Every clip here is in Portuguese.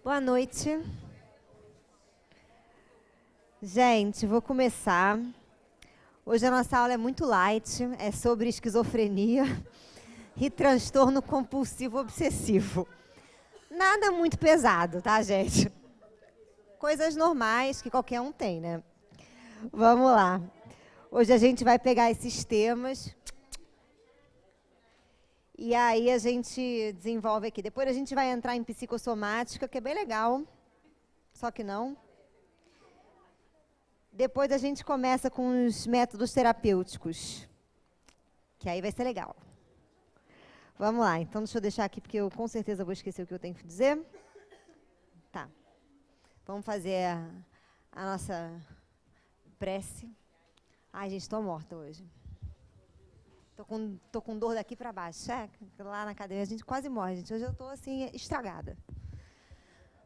Boa noite. Gente, vou começar. Hoje a nossa aula é muito light, é sobre esquizofrenia e transtorno compulsivo obsessivo. Nada muito pesado, tá, gente? Coisas normais que qualquer um tem, né? Vamos lá. Hoje a gente vai pegar esses temas e aí a gente desenvolve aqui. Depois a gente vai entrar em psicossomática, que é bem legal, só que não. Depois a gente começa com os métodos terapêuticos, que aí vai ser legal. Vamos lá, então deixa eu deixar aqui, porque eu com certeza vou esquecer o que eu tenho que dizer. Tá. Vamos fazer a nossa prece. Ai, gente, estou morta hoje. Tô com dor daqui para baixo. Lá na cadeira a gente quase morre, gente. Hoje eu estou assim, estragada.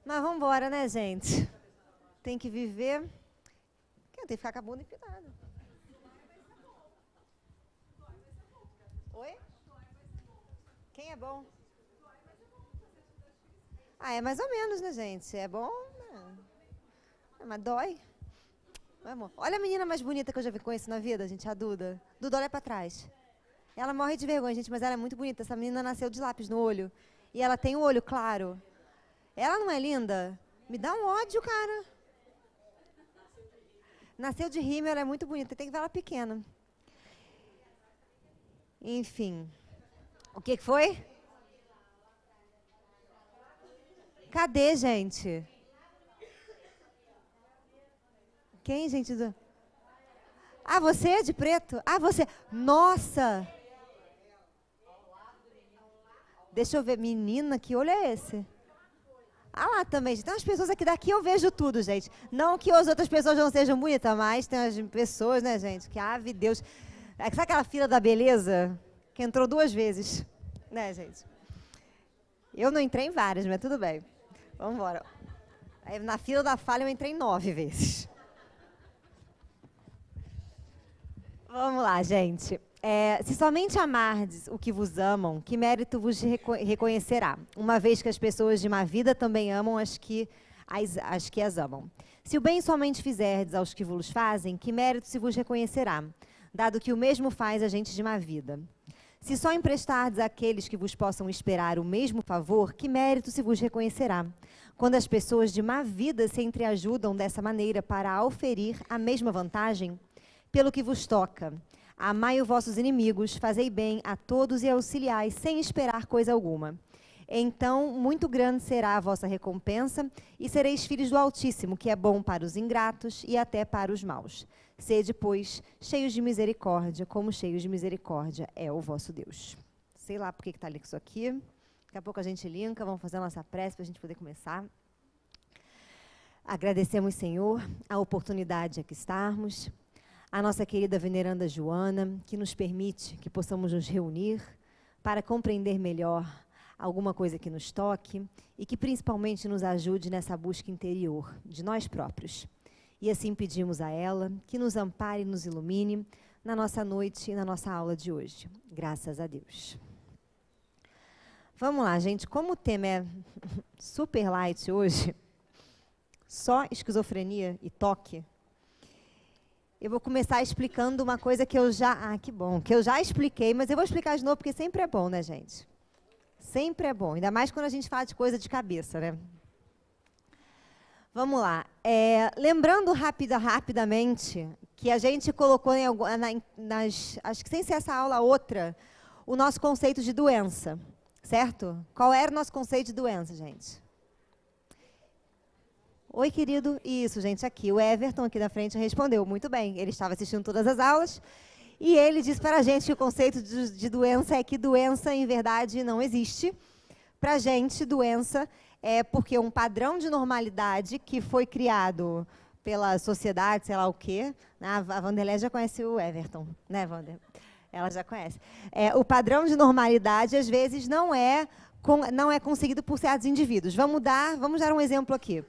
Mas vamos embora, né, gente? Tem que viver. Tem que ficar com a bunda empinada. Oi? Quem é bom? Ah, é mais ou menos, né, gente? É bom, né? Mas dói. Amor. Olha a menina mais bonita que eu já vi conhecer na vida, gente, a Duda. Duda, olha pra trás. Ela morre de vergonha, gente, mas ela é muito bonita. Essa menina nasceu de lápis no olho. E ela tem o olho claro. Ela não é linda? Me dá um ódio, cara. Nasceu de rímel, ela é muito bonita. Tem que ver ela pequena. Enfim. O que foi? Cadê, gente? Quem, gente? Ah, você é de preto? Ah, você. Nossa! Deixa eu ver. Menina, que olho é esse? Ah lá também, tem umas pessoas aqui, daqui eu vejo tudo, gente. Não que as outras pessoas não sejam bonitas, mas tem umas pessoas, né, gente, que, ave Deus. Sabe aquela fila da beleza? Que entrou 2 vezes, né, gente? Eu não entrei em várias, mas tudo bem. Vamos embora. Aí, na fila da falha eu entrei 9 vezes. Vamos lá, gente. Se somente amardes o que vos amam, que mérito vos reconhecerá, uma vez que as pessoas de má vida também amam as que as amam. Se o bem somente fizerdes aos que vos fazem, que mérito se vos reconhecerá, dado que o mesmo faz a gente de má vida. Se só emprestardes àqueles que vos possam esperar o mesmo favor, que mérito se vos reconhecerá, quando as pessoas de má vida se entreajudam dessa maneira para auferir a mesma vantagem? Pelo que vos toca, amai os vossos inimigos, fazei bem a todos e auxiliai, sem esperar coisa alguma. Então, muito grande será a vossa recompensa, e sereis filhos do Altíssimo, que é bom para os ingratos e até para os maus. Sede, pois, cheios de misericórdia, como cheios de misericórdia é o vosso Deus. Sei lá por que está ali isso aqui. Daqui a pouco a gente linka, vamos fazer a nossa prece para a gente poder começar. Agradecemos, Senhor, a oportunidade de aqui estarmos. A nossa querida veneranda Joana, que nos permite que possamos nos reunir para compreender melhor alguma coisa que nos toque e que principalmente nos ajude nessa busca interior de nós próprios. E assim pedimos a ela que nos ampare e nos ilumine na nossa noite e na nossa aula de hoje. Graças a Deus. Vamos lá, gente. Como o tema é super light hoje, só esquizofrenia e toque, eu vou começar explicando uma coisa que eu já... que bom, que eu já expliquei, mas eu vou explicar de novo, porque sempre é bom, né, gente? Sempre é bom, ainda mais quando a gente fala de coisa de cabeça, né? Vamos lá. Lembrando rapidamente, que a gente colocou acho que sem ser essa aula outra, o nosso conceito de doença, certo? Qual era o nosso conceito de doença, gente? Oi, querido. Isso, gente, aqui. O Everton, aqui da frente, respondeu. Muito bem. Ele estava assistindo todas as aulas e ele disse para a gente que o conceito de doença é que doença, em verdade, não existe. Para a gente, doença é porque um padrão de normalidade que foi criado pela sociedade, sei lá o quê. A Vanderlei já conhece o Everton, né, Vander? Ela já conhece. O padrão de normalidade, às vezes, não é conseguido por certos indivíduos. Vamos dar um exemplo aqui.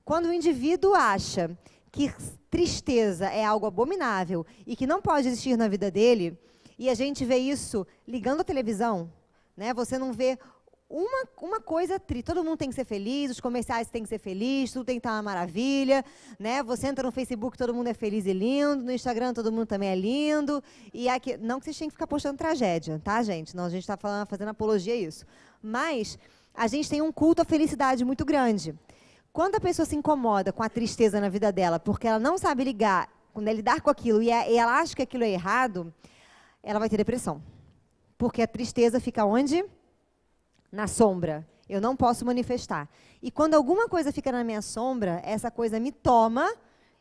Quando o indivíduo acha que tristeza é algo abominável e que não pode existir na vida dele, e a gente vê isso ligando a televisão, né? Você não vê uma coisa triste. Todo mundo tem que ser feliz, os comerciais têm que ser felizes, tudo tem que estar uma maravilha, né? Você entra no Facebook, todo mundo é feliz e lindo, no Instagram todo mundo também é lindo. E aqui, não que vocês tenham que ficar postando tragédia, tá, gente? Não, a gente está fazendo apologia a isso. Mas a gente tem um culto à felicidade muito grande. Quando a pessoa se incomoda com a tristeza na vida dela, porque ela não sabe lidar com aquilo e ela acha que aquilo é errado, ela vai ter depressão. Porque a tristeza fica onde? Na sombra. Eu não posso manifestar. E quando alguma coisa fica na minha sombra, essa coisa me toma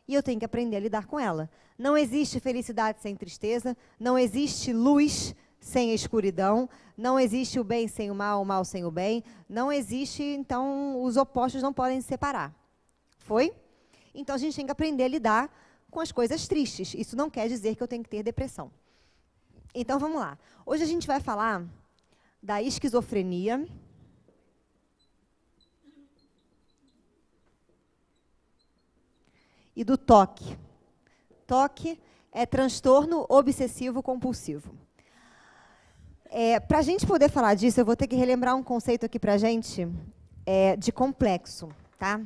e eu tenho que aprender a lidar com ela. Não existe felicidade sem tristeza, não existe luz sem a escuridão, não existe o bem sem o mal sem o bem, não existe, então, os opostos não podem se separar. Foi? Então, a gente tem que aprender a lidar com as coisas tristes. Isso não quer dizer que eu tenho que ter depressão. Então, vamos lá. Hoje a gente vai falar da esquizofrenia e do TOC. TOC é transtorno obsessivo compulsivo. Para a gente poder falar disso, eu vou ter que relembrar um conceito aqui para a gente de complexo, tá?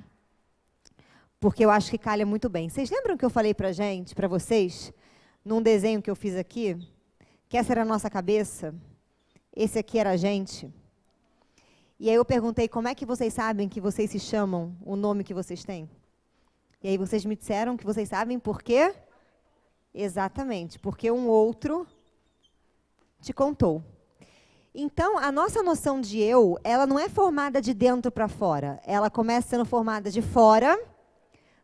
Porque eu acho que calha muito bem. Vocês lembram que eu falei para vocês, num desenho que eu fiz aqui, que essa era a nossa cabeça? Esse aqui era a gente. E aí eu perguntei, como é que vocês sabem que vocês se chamam o nome que vocês têm? E aí vocês me disseram que vocês sabem por quê? Exatamente, porque um outro te contou. Então, a nossa noção de eu, ela não é formada de dentro para fora. Ela começa sendo formada de fora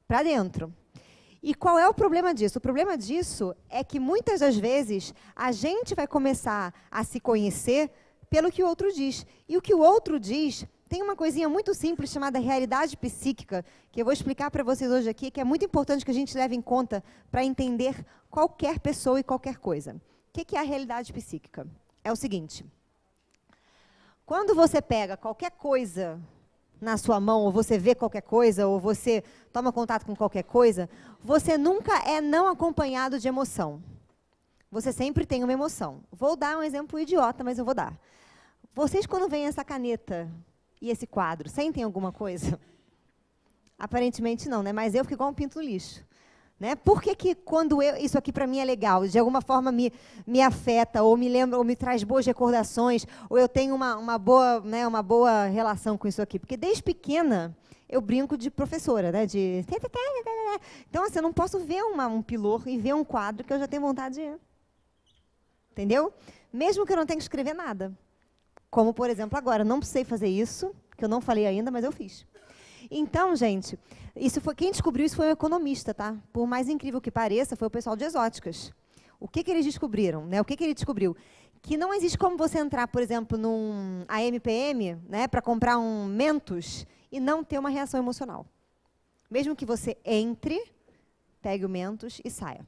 para dentro. E qual é o problema disso? O problema disso é que, muitas das vezes, a gente vai começar a se conhecer pelo que o outro diz. E o que o outro diz tem uma coisinha muito simples chamada realidade psíquica, que eu vou explicar para vocês hoje aqui, que é muito importante que a gente leve em conta para entender qualquer pessoa e qualquer coisa. O que é a realidade psíquica? É o seguinte: quando você pega qualquer coisa na sua mão, ou você vê qualquer coisa, ou você toma contato com qualquer coisa, você nunca é não acompanhado de emoção. Você sempre tem uma emoção. Vou dar um exemplo idiota, mas eu vou dar. Vocês, quando veem essa caneta e esse quadro, sentem alguma coisa? Aparentemente não, né? Mas eu fico igual um pinto no lixo. Né? Por que quando isso aqui para mim é legal, de alguma forma me afeta, ou me lembra, ou me traz boas recordações, ou eu tenho uma boa relação com isso aqui? Porque desde pequena eu brinco de professora, né? Então, assim, eu não posso ver um pilor e ver um quadro que eu já tenho vontade de... Entendeu? Mesmo que eu não tenha que escrever nada. Como, por exemplo, agora, não precisei fazer isso, que eu não falei ainda, mas eu fiz. Então, gente, quem descobriu isso foi um economista, tá? Por mais incrível que pareça, foi o pessoal de exóticas. O que eles descobriram? Né? O que ele descobriu? Que não existe como você entrar, por exemplo, num AMPM, né, para comprar um Mentos e não ter uma reação emocional. Mesmo que você entre, pegue o Mentos e saia.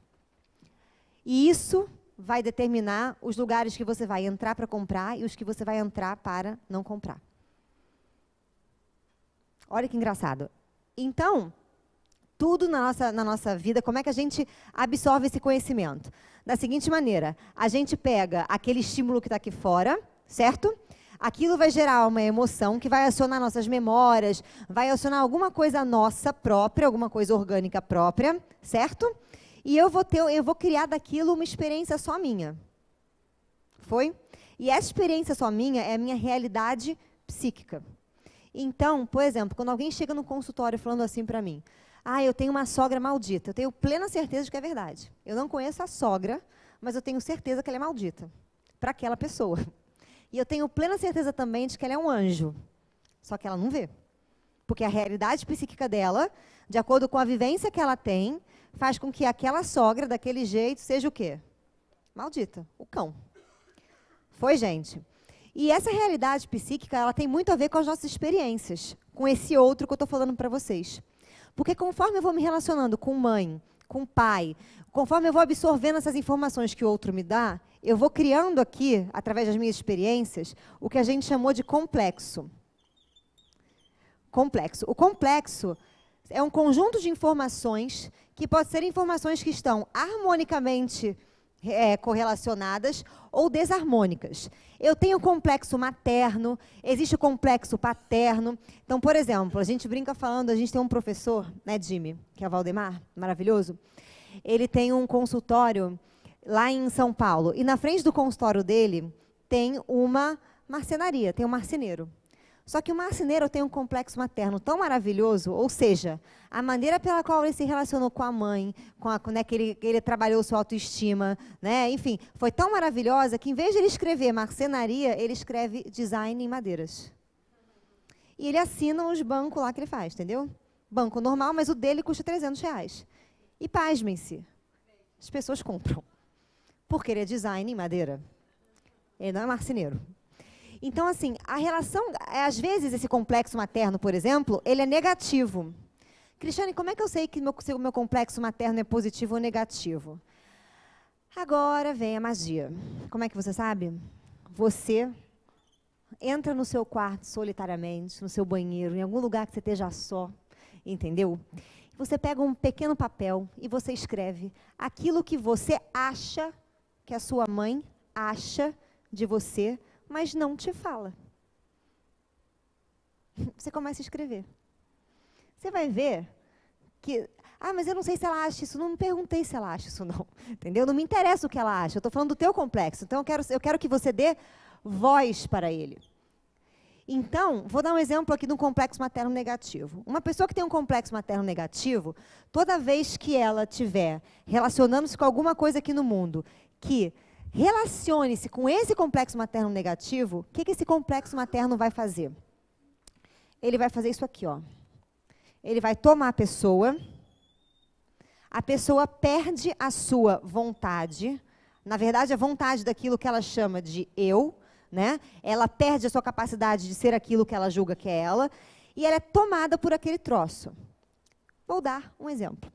E isso vai determinar os lugares que você vai entrar para comprar e os que você vai entrar para não comprar. Olha que engraçado. Então, tudo na nossa vida, como é que a gente absorve esse conhecimento? Da seguinte maneira: a gente pega aquele estímulo que está aqui fora, certo? Aquilo vai gerar uma emoção que vai acionar nossas memórias, vai acionar alguma coisa nossa própria, alguma coisa orgânica própria, certo? E eu vou criar daquilo uma experiência só minha. Foi? E essa experiência só minha é a minha realidade psíquica. Então, por exemplo, quando alguém chega no consultório falando assim para mim: eu tenho uma sogra maldita, eu tenho plena certeza de que é verdade. Eu não conheço a sogra, mas eu tenho certeza que ela é maldita para aquela pessoa. E eu tenho plena certeza também de que ela é um anjo, só que ela não vê. Porque a realidade psíquica dela, de acordo com a vivência que ela tem, faz com que aquela sogra, daquele jeito, seja o quê? Maldita, o cão. Foi, gente? E essa realidade psíquica, ela tem muito a ver com as nossas experiências, com esse outro que eu estou falando para vocês. Porque conforme eu vou me relacionando com mãe, com pai, conforme eu vou absorvendo essas informações que o outro me dá, eu vou criando aqui, através das minhas experiências, o que a gente chamou de complexo. Complexo. O complexo é um conjunto de informações que pode ser informações que estão harmonicamente correlacionadas ou desarmônicas. Eu tenho complexo materno, existe o complexo paterno. Então, por exemplo, a gente brinca falando, a gente tem um professor, né, Jimmy, que é o Valdemar, maravilhoso. Ele tem um consultório lá em São Paulo. E na frente do consultório dele tem uma marcenaria, tem um marceneiro. Só que o marceneiro tem um complexo materno tão maravilhoso, ou seja, a maneira pela qual ele se relacionou com a mãe, né, que ele trabalhou sua autoestima, né, enfim, foi tão maravilhosa que, em vez de ele escrever marcenaria, ele escreve design em madeiras. E ele assina os bancos lá que ele faz, entendeu? Banco normal, mas o dele custa R$300. E pasmem-se, as pessoas compram. Porque ele é design em madeira. Ele não é marceneiro. Então, assim, a relação, às vezes, esse complexo materno, por exemplo, ele é negativo. Cristiane, como é que eu sei que o meu complexo materno é positivo ou negativo? Agora vem a magia. Como é que você sabe? Você entra no seu quarto solitariamente, no seu banheiro, em algum lugar que você esteja só, entendeu? Você pega um pequeno papel e você escreve aquilo que você acha, que a sua mãe acha de você, mas não te fala. Você começa a escrever. Você vai ver que... mas eu não sei se ela acha isso. Não me perguntei se ela acha isso, não. Entendeu? Não me interessa o que ela acha. Eu estou falando do teu complexo. Então, eu quero que você dê voz para ele. Então, vou dar um exemplo aqui de um complexo materno negativo. Uma pessoa que tem um complexo materno negativo, toda vez que ela estiver relacionando-se com alguma coisa aqui no mundo que relacione-se com esse complexo materno negativo, o que esse complexo materno vai fazer? Ele vai fazer isso aqui, ó. Ele vai tomar a pessoa perde a sua vontade, na verdade, a vontade daquilo que ela chama de eu, né? Ela perde a sua capacidade de ser aquilo que ela julga que é ela, e ela é tomada por aquele troço. Vou dar um exemplo.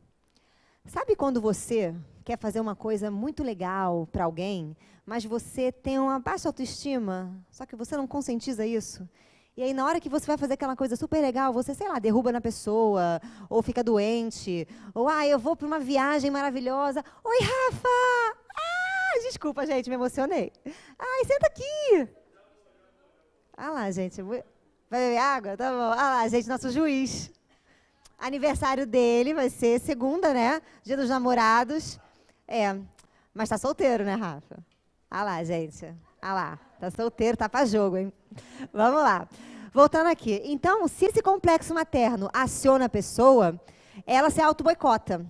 Sabe quando você quer fazer uma coisa muito legal para alguém, mas você tem uma baixa autoestima, só que você não conscientiza isso? E aí, na hora que você vai fazer aquela coisa super legal, você, sei lá, derruba na pessoa, ou fica doente, ou, eu vou para uma viagem maravilhosa. Oi, Rafa! Desculpa, gente, me emocionei. Senta aqui. Lá, gente. Vai beber água? Tá bom. Lá, gente, nosso juiz. Aniversário dele vai ser segunda, né? Dia dos Namorados. Mas tá solteiro, né, Rafa? Lá, gente. Lá, tá solteiro, tá pra jogo, hein? Vamos lá. Voltando aqui. Então, se esse complexo materno aciona a pessoa, ela se auto-boicota.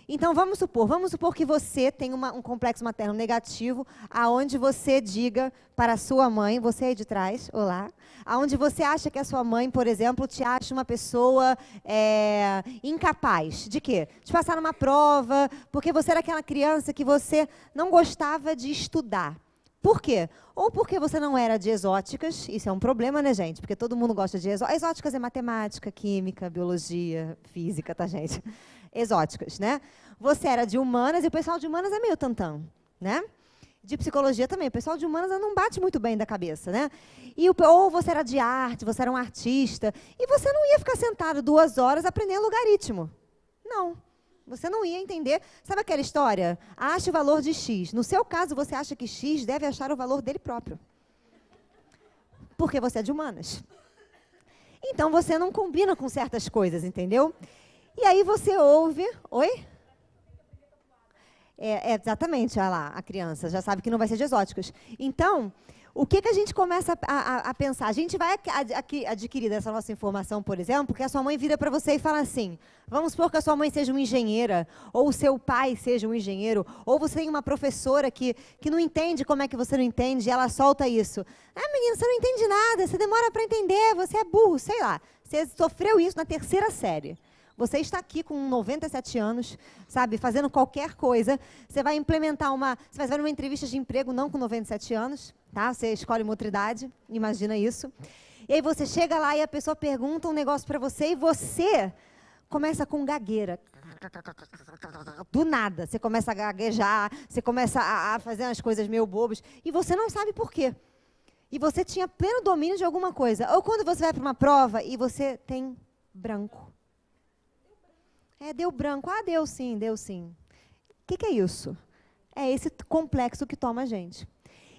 Então, vamos supor que você tem um complexo materno negativo, aonde você diga para a sua mãe, você aí de trás, olá, aonde você acha que a sua mãe, por exemplo, te acha uma pessoa incapaz. De quê? De passar numa prova, porque você era aquela criança que você não gostava de estudar. Por quê? Ou porque você não era de exóticas, isso é um problema, né, gente? Porque todo mundo gosta de exóticas. Exóticas é matemática, química, biologia, física, tá, gente? Exóticas, né? Você era de humanas, e o pessoal de humanas é meio tantã, né? De psicologia também, o pessoal de humanas não bate muito bem da cabeça, né? Ou você era de arte, você era um artista, e você não ia ficar sentado 2 horas aprendendo logaritmo. Não. Você não ia entender. Sabe aquela história? Ache o valor de X. No seu caso, você acha que X deve achar o valor dele próprio. Porque você é de humanas. Então, você não combina com certas coisas, entendeu? E aí você ouve... Oi? Exatamente, olha lá, a criança já sabe que não vai ser de exóticos. Então, o que a gente começa a pensar? A gente vai adquirir dessa nossa informação, por exemplo, que a sua mãe vira para você e fala assim, vamos supor que a sua mãe seja uma engenheira, ou o seu pai seja um engenheiro, ou você tem uma professora que não entende como é que você não entende, e ela solta isso. Menina, você não entende nada, você demora para entender, você é burro, sei lá. Você sofreu isso na 3ª série. Você está aqui com 97 anos, sabe, fazendo qualquer coisa. Você vai implementar você vai fazer uma entrevista de emprego, não com 97 anos, tá? Você escolhe uma outra idade, imagina isso. E aí você chega lá e a pessoa pergunta um negócio para você e você começa com gagueira. Do nada, você começa a gaguejar, você começa a fazer umas coisas meio bobas e você não sabe por quê. E você tinha pleno domínio de alguma coisa. Ou quando você vai para uma prova e você tem branco. Deu branco. Deu sim, deu sim. O que é isso? É esse complexo que toma a gente.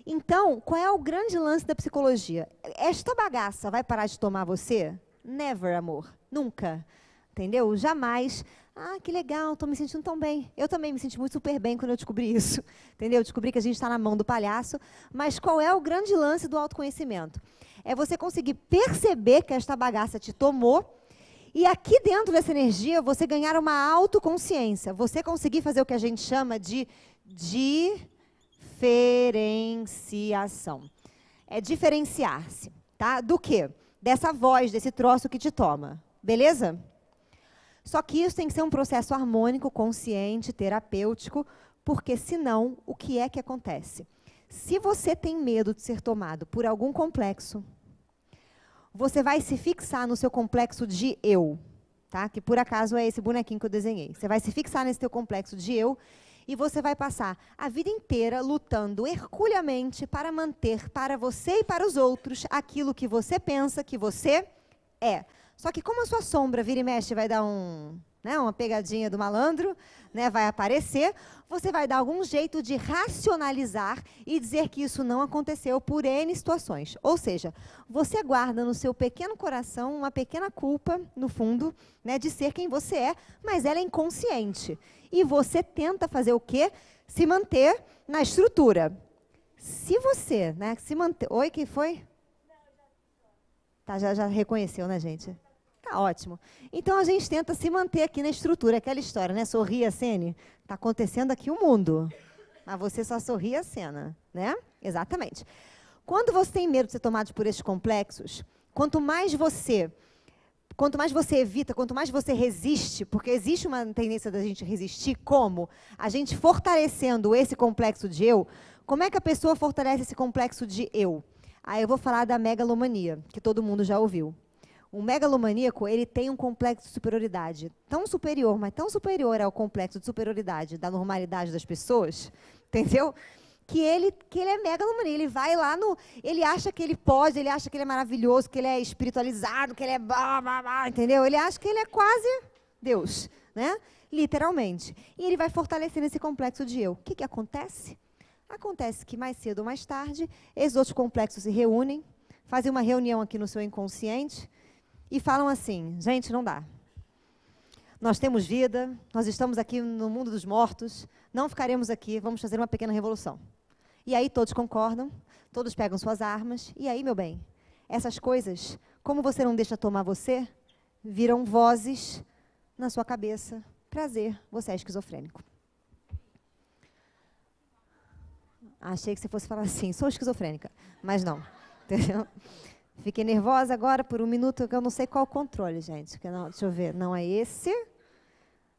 Então, qual é o grande lance da psicologia? Esta bagaça vai parar de tomar você? Never, amor. Nunca. Entendeu? Jamais. Ah, que legal, estou me sentindo tão bem. Eu também me senti muito super bem quando eu descobri isso. Entendeu? Eu descobri que a gente está na mão do palhaço. Mas qual é o grande lance do autoconhecimento? É você conseguir perceber que esta bagaça te tomou e aqui dentro dessa energia você ganhar uma autoconsciência. Você conseguir fazer o que a gente chama de diferenciação. É diferenciar-se, tá? Do quê? Dessa voz, desse troço que te toma. Beleza? Só que isso tem que ser um processo harmônico, consciente, terapêutico, porque senão, o que é que acontece? Se você tem medo de ser tomado por algum complexo, você vai se fixar no seu complexo de eu, tá? Que por acaso é esse bonequinho que eu desenhei. Você vai se fixar nesse teu complexo de eu e você vai passar a vida inteira lutando herculeamente para manter para você e para os outros aquilo que você pensa que você é. Só que como a sua sombra vira e mexe vai dar uma pegadinha do malandro, né, vai aparecer, você vai dar algum jeito de racionalizar e dizer que isso não aconteceu por N situações. Ou seja, você guarda no seu pequeno coração uma pequena culpa, no fundo, né, de ser quem você é, mas ela é inconsciente. E você tenta fazer o quê? Se manter na estrutura. Se você, né, se manter... Oi, quem foi? Tá, já reconheceu, né, gente? Tá ótimo. Então, a gente tenta se manter aqui na estrutura, aquela história, né? Sorria, Sene. Tá acontecendo aqui o mundo. Mas você só sorri a cena, né? Exatamente. Quando você tem medo de ser tomado por esses complexos, quanto mais você evita, quanto mais você resiste, porque existe uma tendência da gente resistir, como? A gente fortalecendo esse complexo de eu. Como é que a pessoa fortalece esse complexo de eu? Aí eu vou falar da megalomania, que todo mundo já ouviu. O megalomaníaco, ele tem um complexo de superioridade tão superior, mas tão superior ao complexo de superioridade da normalidade das pessoas, entendeu? Que ele é megalomaníaco, ele vai lá ele acha que ele pode, ele acha que ele é maravilhoso, que ele é espiritualizado, que ele é entendeu? Ele acha que ele é quase Deus, né? Literalmente. E ele vai fortalecendo esse complexo de eu. O que acontece? Acontece que mais cedo ou mais tarde, esses outros complexos se reúnem, fazem uma reunião aqui no seu inconsciente e falam assim, gente, não dá. Nós temos vida, nós estamos aqui no mundo dos mortos, não ficaremos aqui, vamos fazer uma pequena revolução. E aí todos concordam, todos pegam suas armas, e aí, meu bem, essas coisas, como você não deixa tomar você, viram vozes na sua cabeça. Prazer, você é esquizofrênico. Achei que você fosse falar assim, sou esquizofrênica, mas não, entendeu? Fiquei nervosa agora por um minuto, que eu não sei qual o controle, gente. Não, deixa eu ver, não é esse,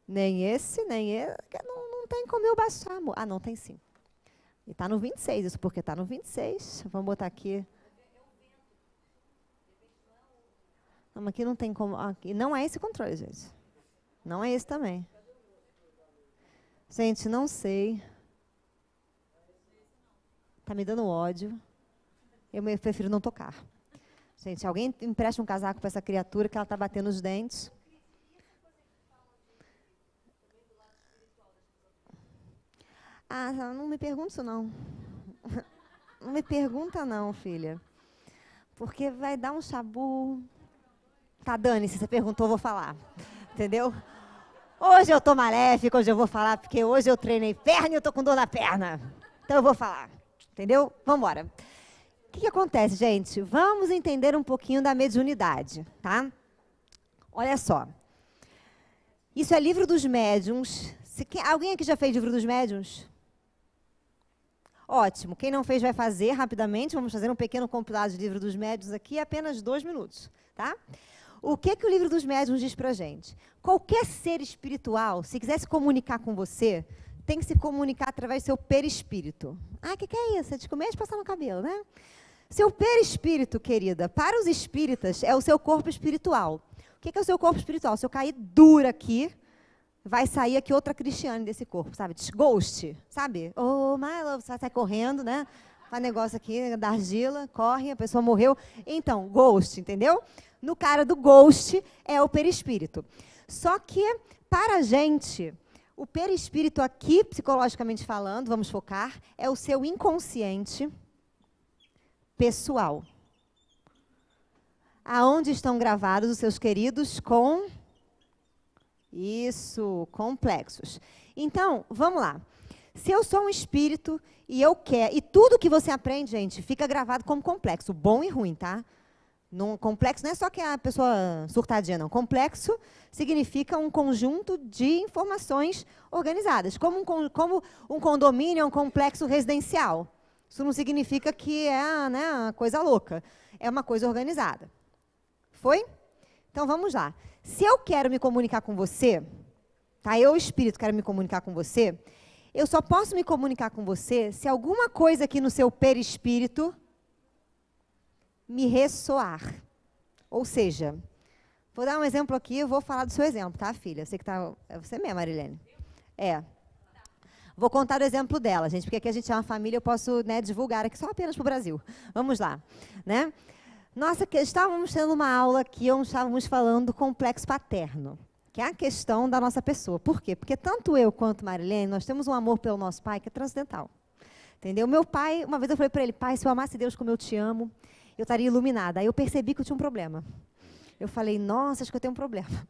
nem esse, não tem como eu baixar. Ah, não, tem sim. E está no 26, isso porque está no 26. Vamos botar aqui. Não, mas aqui não tem como. Aqui, não é esse controle, gente. Não é esse também. Gente, não sei. Está me dando ódio. Eu prefiro não tocar. Gente, alguém empresta um casaco para essa criatura que ela está batendo os dentes. Ah, não me pergunta isso, não. Não me pergunta, não, filha. Porque vai dar um chabu. Tá, dane-se, você perguntou, eu vou falar. Entendeu? Hoje eu tô maléfica, hoje eu vou falar, porque hoje eu treinei perna e eu tô com dor na perna. Então eu vou falar. Entendeu? Vamos embora. O que acontece, gente? Vamos entender um pouquinho da mediunidade, tá? Olha só. Isso é livro dos médiuns. Alguém aqui já fez livro dos médiuns? Ótimo. Quem não fez vai fazer rapidamente. Vamos fazer um pequeno compilado de livro dos médiuns aqui, apenas 2 minutos, tá? O que o livro dos médiuns diz pra gente? Qualquer ser espiritual, se quiser se comunicar com você, tem que se comunicar através do seu perispírito. Ah, o que é isso? É de comer e de passar no cabelo, né? Seu perispírito, querida, para os espíritas, é o seu corpo espiritual. O que é o seu corpo espiritual? Se eu cair dura aqui, vai sair aqui outra Cristiane desse corpo, sabe? Ghost, sabe? Oh, my love, sai correndo, né? Faz negócio aqui da argila, corre, a pessoa morreu. Então, ghost, entendeu? No cara do ghost é o perispírito. Só que, para a gente, O perispírito aqui, psicologicamente falando, vamos focar, é o seu inconsciente pessoal. Aonde estão gravados os seus queridos complexos. Então, vamos lá. Se eu sou um espírito e eu quero... E tudo que você aprende, gente, fica gravado como complexo, bom e ruim, tá? Complexo não é só que a pessoa surtadinha, não. Complexo significa um conjunto de informações organizadas. Como um condomínio é um complexo residencial. Isso não significa que é, né, uma coisa louca. É uma coisa organizada. Foi? Então, vamos lá. Se eu quero me comunicar com você, tá? Eu, espírito, quero me comunicar com você, eu só posso me comunicar com você se alguma coisa aqui no seu perispírito me ressoar. Ou seja, vou dar um exemplo aqui, eu vou falar do seu exemplo, tá, filha? Você que tá, é você mesmo, Marilene. É. Vou contar o exemplo dela, gente, porque aqui a gente é uma família, eu posso, né, divulgar aqui só apenas para o Brasil. Vamos lá, né? Nossa, estávamos tendo uma aula aqui, onde estávamos falando do complexo paterno, que é a questão da nossa pessoa. Por quê? Porque tanto eu quanto Marilene, nós temos um amor pelo nosso pai que é transcendental. Entendeu? Meu pai, uma vez eu falei para ele, pai, se eu amasse Deus como eu te amo, eu estaria iluminada. Aí eu percebi que eu tinha um problema. Eu falei, nossa, acho que eu tenho um problema.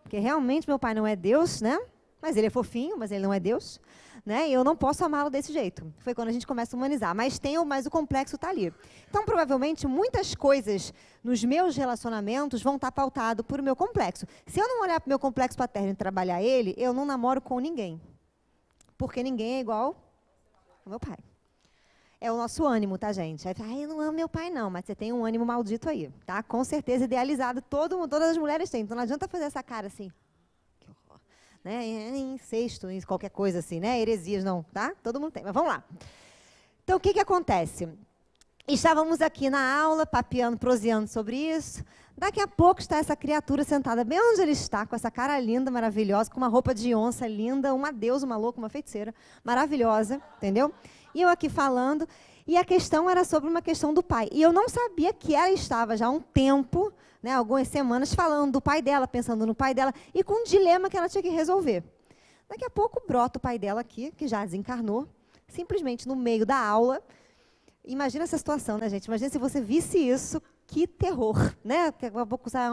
Porque realmente meu pai não é Deus, né? Mas ele é fofinho, mas ele não é Deus. Né? E eu não posso amá-lo desse jeito. Foi quando a gente começa a humanizar. Mas o complexo está ali. Então, provavelmente, muitas coisas nos meus relacionamentos vão estar pautadas por o meu complexo. Se eu não olhar para o meu complexo paterno e trabalhar ele, eu não namoro com ninguém. Porque ninguém é igual ao meu pai. É o nosso ânimo, tá, gente? Aí, eu não amo meu pai, não, mas você tem um ânimo maldito aí, tá? Com certeza, idealizado, todas as mulheres têm. Então, não adianta fazer essa cara assim, que horror, né? Incesto, qualquer coisa assim, né? Heresias, não, tá? Todo mundo tem, mas vamos lá. Então, o que acontece? Estávamos aqui na aula, papeando, proseando sobre isso. Daqui a pouco está essa criatura sentada bem onde ele está, com essa cara linda, maravilhosa, com uma roupa de onça linda, uma deusa, uma louca, uma feiticeira, maravilhosa, entendeu? E eu aqui falando, e a questão era sobre uma questão do pai. E eu não sabia que ela estava já há um tempo, né, algumas semanas, falando do pai dela, pensando no pai dela, e com um dilema que ela tinha que resolver. Daqui a pouco brota o pai dela aqui, que já desencarnou, simplesmente no meio da aula. Imagina essa situação, né, gente? Imagina se você visse isso, que terror, né? Daqui a pouco sai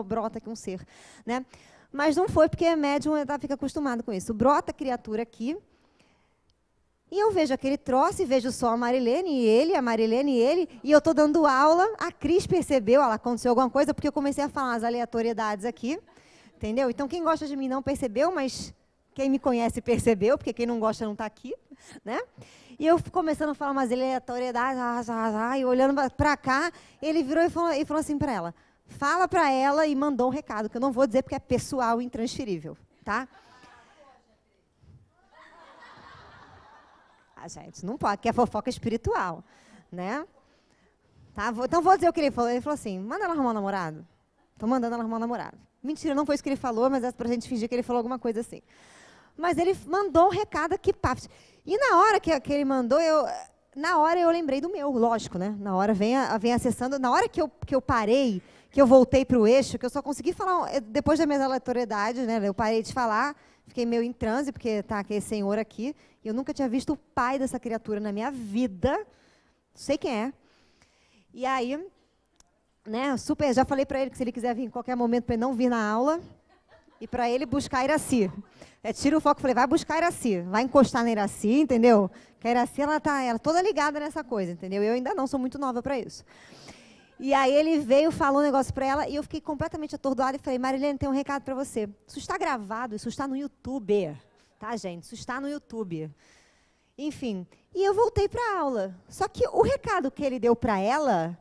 brota aqui um ser, né? Mas não foi, porque a médium fica acostumado com isso. Brota a criatura aqui, e eu vejo aquele troço, e vejo só a Marilene e ele, a Marilene e ele, e eu estou dando aula, a Cris percebeu, aconteceu alguma coisa, porque eu comecei a falar as aleatoriedades aqui, entendeu? Então, quem gosta de mim não percebeu, mas quem me conhece percebeu, porque quem não gosta não está aqui, né? E eu começando a falar umas aleatoriedades, e olhando para cá, ele virou e falou assim para ela, fala para ela, e mandou um recado, que eu não vou dizer porque é pessoal e intransferível, tá? Gente, não pode, que é fofoca espiritual, né? Tá? Então, vou dizer o que ele falou. Ele falou assim, manda ela arrumar um namorado. Estou mandando ela arrumar um namorado. Mentira, não foi isso que ele falou, mas é para a gente fingir que ele falou alguma coisa assim. Mas ele mandou um recado aqui, pá. E na hora que ele mandou, eu lembrei do meu, lógico, né? Na hora vem acessando, na hora que eu parei, que eu voltei para o eixo, que eu só consegui falar, depois da minha aleatoriedade, né? Eu parei de falar, fiquei meio em transe, porque está aquele senhor aqui, e eu nunca tinha visto o pai dessa criatura na minha vida, não sei quem é. E aí, né, já falei para ele que se ele quiser vir em qualquer momento para ele não vir na aula, e para ele buscar Iraci. Tira o foco, falei, vai buscar Iraci, vai encostar na Iraci, entendeu? Porque a Iraci, ela toda ligada nessa coisa, entendeu? Eu ainda não, sou muito nova para isso. E aí ele veio, falou um negócio para ela, e eu fiquei completamente atordoada e falei, Marilene, tem um recado para você. Isso está gravado, isso está no YouTube, tá, gente? Isso está no YouTube. Enfim, e eu voltei para a aula. Só que o recado que ele deu para ela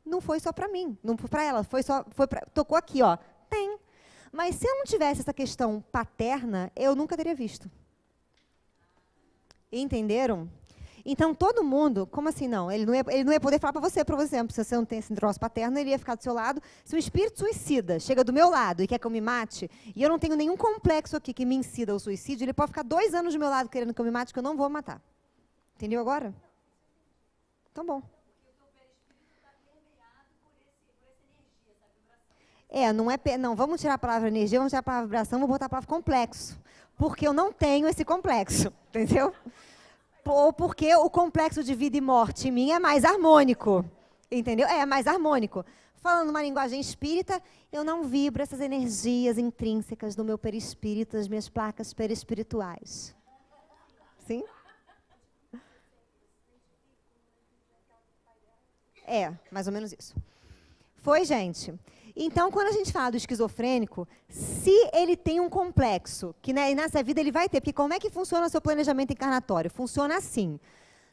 não foi só para mim, não foi para ela, tocou aqui, ó, tem. Mas se eu não tivesse essa questão paterna, eu nunca teria visto. Entenderam? Então, todo mundo, como assim não? Ele não ia poder falar para você, por exemplo, se você não tem esse troço paterno, ele ia ficar do seu lado. Se um espírito suicida chega do meu lado e quer que eu me mate, e eu não tenho nenhum complexo aqui que me incida ao suicídio, ele pode ficar 2 anos do meu lado querendo que eu me mate, que eu não vou matar. Entendeu agora? Então, bom. Não, vamos tirar a palavra energia, vamos tirar a palavra vibração, vou botar a palavra complexo. porque eu não tenho esse complexo, entendeu? Ou porque o complexo de vida e morte em mim é mais harmônico, entendeu? É mais harmônico. Falando uma linguagem espírita, eu não vibro essas energias intrínsecas do meu perispírito, das minhas placas perispirituais. Sim? É, mais ou menos isso. Foi, gente? Então, quando a gente fala do esquizofrênico, se ele tem um complexo, que nessa vida ele vai ter, porque como é que funciona o seu planejamento encarnatório? Funciona assim.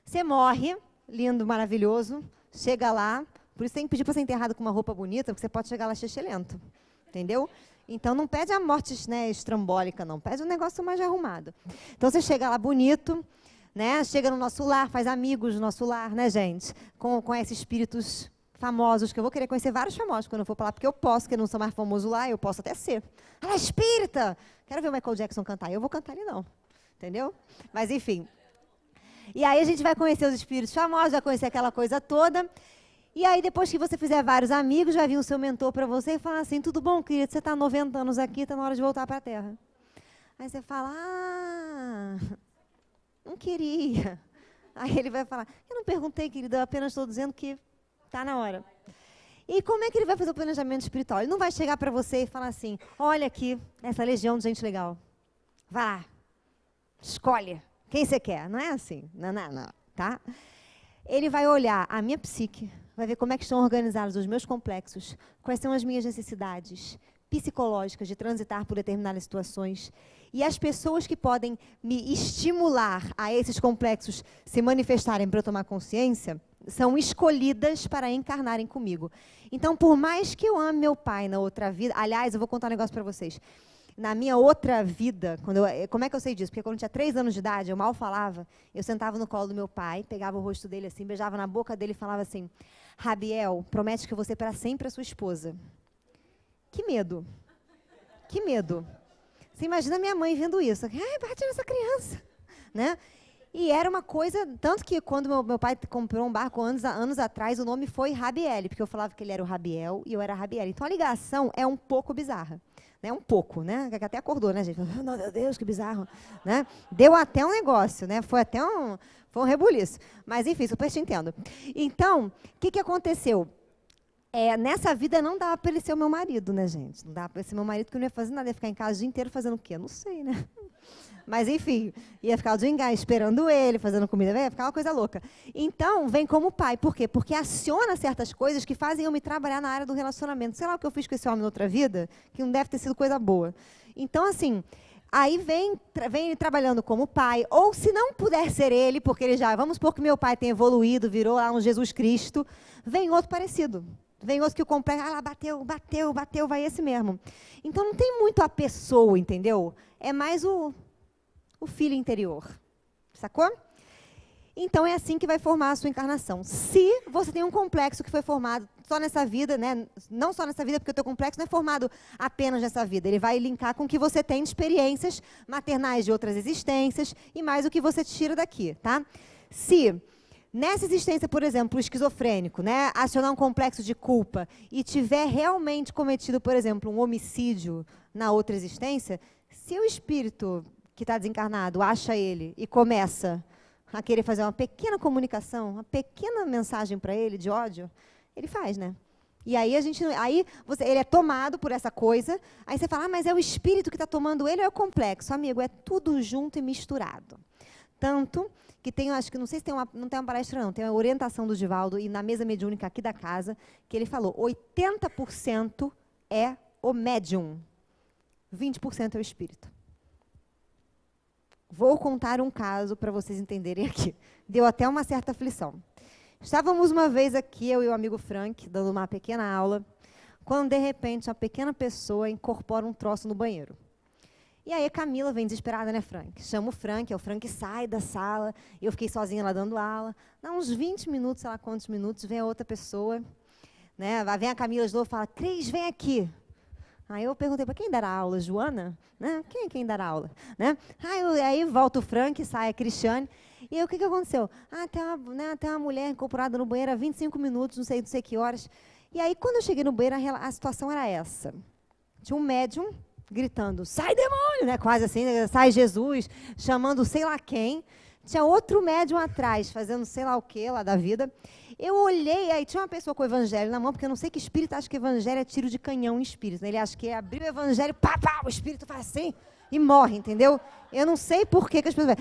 Você morre, lindo, maravilhoso, chega lá, por isso tem que pedir para ser enterrado com uma roupa bonita, porque você pode chegar lá lento, entendeu? Então, não pede a morte, né, estrambólica, não. Pede um negócio mais arrumado. Então, você chega lá bonito, né, chega no nosso lar, faz amigos no nosso lar, né, gente? Com esses espíritos famosos, que eu vou querer conhecer vários famosos quando eu for para lá, porque eu posso, que eu não sou mais famoso lá, eu posso até ser. Ah, espírita! Quero ver o Michael Jackson cantar. Eu vou cantar ali, não. Entendeu? Mas, enfim. E aí a gente vai conhecer os espíritos famosos, vai conhecer aquela coisa toda. E aí, depois que você fizer vários amigos, vai vir o seu mentor para você e falar assim, tudo bom, querido? Você está 90 anos aqui, está na hora de voltar para a Terra. Aí você fala, não queria. Aí ele vai falar, eu não perguntei, querido, eu apenas estou dizendo que está na hora. E como é que ele vai fazer o planejamento espiritual? Ele não vai chegar para você e falar assim, olha aqui, essa legião de gente legal. Vai lá, escolhe quem você quer. Não é assim, não, tá? Ele vai olhar a minha psique, vai ver como é que estão organizados os meus complexos, quais são as minhas necessidades psicológicas de transitar por determinadas situações. E as pessoas que podem me estimular a esses complexos se manifestarem para eu tomar consciência, são escolhidas para encarnarem comigo. Então, por mais que eu ame meu pai na outra vida... Aliás, eu vou contar um negócio para vocês. Na minha outra vida, como é que eu sei disso? Porque quando eu tinha 3 anos de idade, eu mal falava, eu sentava no colo do meu pai, pegava o rosto dele assim, beijava na boca dele e falava assim, Rabiel, promete que eu vou ser para sempre a sua esposa. Que medo. Que medo. Você imagina minha mãe vendo isso. Ai, bate nessa criança. Né? E era uma coisa, tanto que quando meu pai comprou um barco anos atrás, o nome foi Rabiel, porque eu falava que ele era o Rabiel e eu era a Rabiel. Então a ligação é um pouco bizarra. Né? Um pouco, né? Que até acordou, né, gente? Oh, meu Deus, que bizarro. Né? Deu até um negócio, né? Foi um rebuliço. Mas, enfim, super te entendo. Então, o que aconteceu? Nessa vida não dava para ele ser o meu marido, né, gente? Não dava para ele ser meu marido, porque eu não ia fazer nada, ia ficar em casa o dia inteiro fazendo o quê? Não sei, né? Mas, enfim, ia ficar o dia inteiro esperando ele, fazendo comida, ia ficar uma coisa louca. Então, vem como pai. Por quê? Porque aciona certas coisas que fazem eu me trabalhar na área do relacionamento. Sei lá o que eu fiz com esse homem na outra vida, que não deve ter sido coisa boa. Então, assim, aí vem ele trabalhando como pai, ou se não puder ser ele, porque ele já, vamos supor que meu pai tem evoluído, virou lá um Jesus Cristo, vem outro parecido. Vem outro que o complexo, lá bateu, vai esse mesmo. Então, não tem muito a pessoa, entendeu? É mais o filho interior. Sacou? Então, é assim que vai formar a sua encarnação. Se você tem um complexo que foi formado só nessa vida, né? Não só nessa vida, porque o teu complexo não é formado apenas nessa vida. Ele vai linkar com o que você tem de experiências maternais de outras existências e mais o que você tira daqui, tá? Se nessa existência, por exemplo, o esquizofrênico, né, acionar um complexo de culpa e tiver realmente cometido, por exemplo, um homicídio na outra existência, se o espírito que está desencarnado acha ele e começa a querer fazer uma pequena comunicação, uma pequena mensagem para ele de ódio, ele faz, né? E aí ele é tomado por essa coisa, aí você fala, mas é o espírito que está tomando ele ou é o complexo? Amigo, é tudo junto e misturado. Tanto que tem, acho que não sei se não tem uma palestra não, tem uma orientação do Divaldo e na mesa mediúnica aqui da casa, que ele falou, 80% é o médium, 20% é o espírito. Vou contar um caso para vocês entenderem aqui. Deu até uma certa aflição. Estávamos uma vez aqui, eu e o amigo Frank, dando uma pequena aula, quando de repente uma pequena pessoa incorpora um troço no banheiro. E aí a Camila vem desesperada, né, Frank? Chama o Frank, aí o Frank sai da sala, e eu fiquei sozinha lá dando aula. Dá uns 20 minutos, sei lá quantos minutos, vem a outra pessoa, né? Vem a Camila de novo e fala, Cris, vem aqui. Aí eu perguntei, para quem dará aula? Joana? Né? Quem dará aula? Né? Aí volta o Frank, sai a Cristiane. E aí o que aconteceu? Tem uma mulher incorporada no banheiro há 25 minutos, não sei que horas. E aí, quando eu cheguei no banheiro, a situação era essa. Tinha um médium gritando, sai demônio, né? Quase assim, né? Sai Jesus, chamando sei lá quem. Tinha outro médium atrás, fazendo sei lá o que lá da vida. Eu olhei, aí tinha uma pessoa com o evangelho na mão, porque eu não sei que espírito acha que o evangelho é tiro de canhão em espírito. Né? Ele acha que é abrir o evangelho, pá, pá, o espírito faz assim e morre, entendeu? Eu não sei por que as pessoas...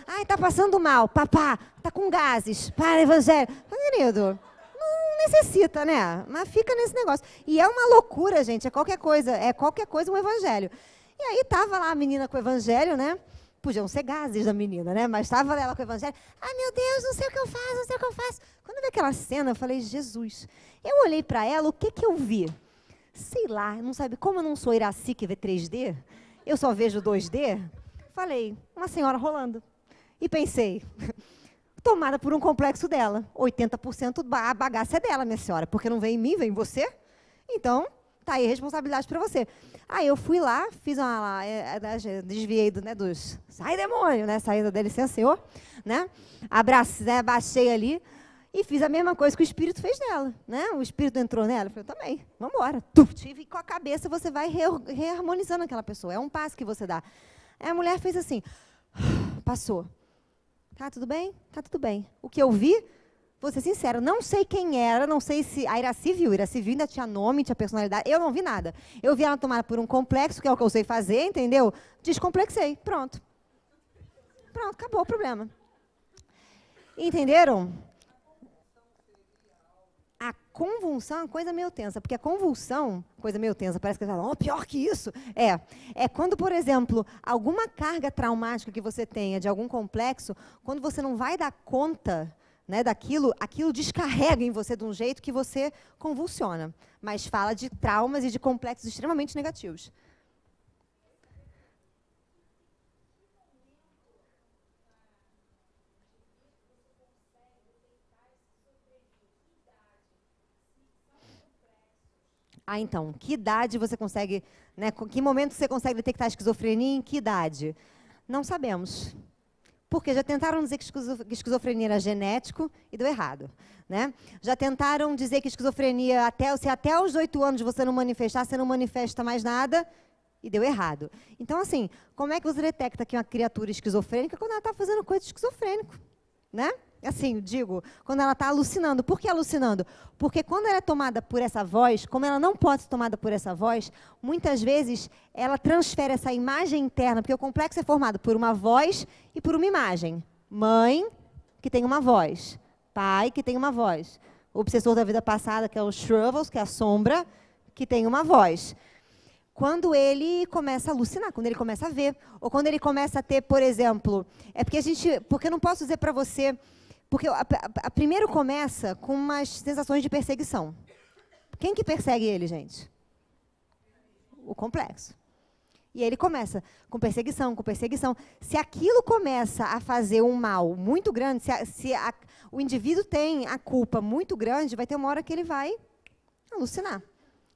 Ai, tá passando mal, papá, tá com gases, para evangelho. Querido, não necessita, né? Mas fica nesse negócio. E é uma loucura, gente, é qualquer coisa um evangelho. E aí tava lá a menina com o evangelho, né? Podiam ser gases da menina, né? Mas estava ela com o evangelho. Ai, meu Deus, não sei o que eu faço, não sei o que eu faço. Quando eu vi aquela cena, eu falei, Jesus. Eu olhei para ela, o que eu vi? Sei lá, não sabe, como eu não sou Iraci que vê 3D, eu só vejo 2D. Falei, uma senhora rolando. E pensei, tomada por um complexo dela. 80% da bagaça é dela, minha senhora, porque não vem em mim, vem em você. Então, tá aí a responsabilidade para você. Aí eu fui lá, fiz uma... desviei dos... Sai, demônio, né? Saída da licença, senhor. Né? Abaixei ali e fiz a mesma coisa que o espírito fez nela. Né? O espírito entrou nela, eu falei, também, vamos embora. E com a cabeça você vai reharmonizando aquela pessoa. É um passo que você dá. Aí a mulher fez assim, passou. Tá tudo bem? Tá tudo bem. O que eu vi... Vou ser sincera, não sei quem era, não sei se... A Iraci viu ainda tinha nome, tinha personalidade, eu não vi nada. Eu vi ela tomada por um complexo, que é o que eu sei fazer, entendeu? Descomplexei, pronto. Pronto, acabou o problema. Entenderam? A convulsão é uma coisa meio tensa, porque a convulsão, coisa meio tensa, parece que oh, pior que isso. É quando, por exemplo, alguma carga traumática que você tenha de algum complexo, quando você não vai dar conta... Né, aquilo descarrega em você de um jeito que você convulsiona. Mas fala de traumas e de complexos extremamente negativos. Então, que idade você consegue, né, que momento você consegue detectar a esquizofrenia, em que idade? Não sabemos. Porque já tentaram dizer que esquizofrenia era genético e deu errado. Né? Já tentaram dizer que esquizofrenia, se até os 8 anos você não manifestar, você não manifesta mais nada, e deu errado. Então, assim, como é que você detecta que uma criatura esquizofrênica quando ela está fazendo coisa de esquizofrênico? Né? Assim, digo, quando ela está alucinando. Por que alucinando? Porque quando ela é tomada por essa voz, como ela não pode ser tomada por essa voz, muitas vezes ela transfere essa imagem interna, porque o complexo é formado por uma voz e por uma imagem. Mãe, que tem uma voz. Pai, que tem uma voz. O obsessor da vida passada, que é o Shruvels, que é a sombra, que tem uma voz. Quando ele começa a alucinar, quando ele começa a ver, ou quando ele começa a ter, por exemplo, porque eu não posso dizer para você, porque a primeiro começa com umas sensações de perseguição. Quem que persegue ele, gente? O complexo. E aí ele começa com perseguição, com perseguição. Se aquilo começa a fazer um mal muito grande, o indivíduo tem a culpa muito grande, vai ter uma hora que ele vai alucinar.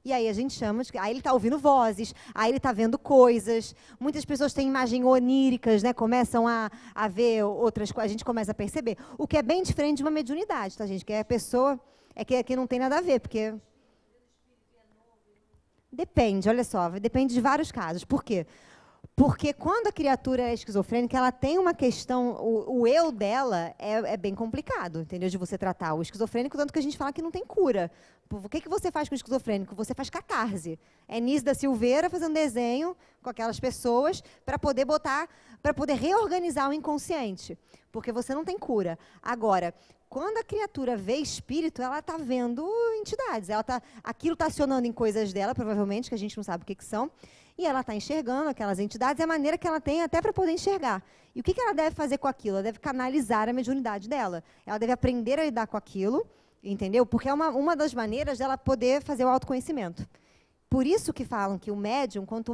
E aí a gente chama de... Aí ele está ouvindo vozes, aí ele está vendo coisas. Muitas pessoas têm imagens oníricas, né? Começam a ver outras coisas, a gente começa a perceber. O que é bem diferente de uma mediunidade, tá, gente? Que é a pessoa... que não tem nada a ver, porque... Depende, olha só, depende de vários casos. Por quê? Porque quando a criatura é esquizofrênica, ela tem uma questão, o eu dela é bem complicado, entendeu? De você tratar o esquizofrênico, tanto que a gente fala que não tem cura. O que você faz com o esquizofrênico? Você faz catarse. É Nísida Silveira fazendo desenho com aquelas pessoas para poder reorganizar o inconsciente. Porque você não tem cura. Agora, quando a criatura vê espírito, ela está vendo entidades. Aquilo está acionando em coisas dela, provavelmente, que a gente não sabe o que são. E ela está enxergando aquelas entidades, é a maneira que ela tem até para poder enxergar. E o que ela deve fazer com aquilo? Ela deve canalizar a mediunidade dela. Ela deve aprender a lidar com aquilo, entendeu? Porque é uma das maneiras dela poder fazer o autoconhecimento. Por isso que falam que o médium, quanto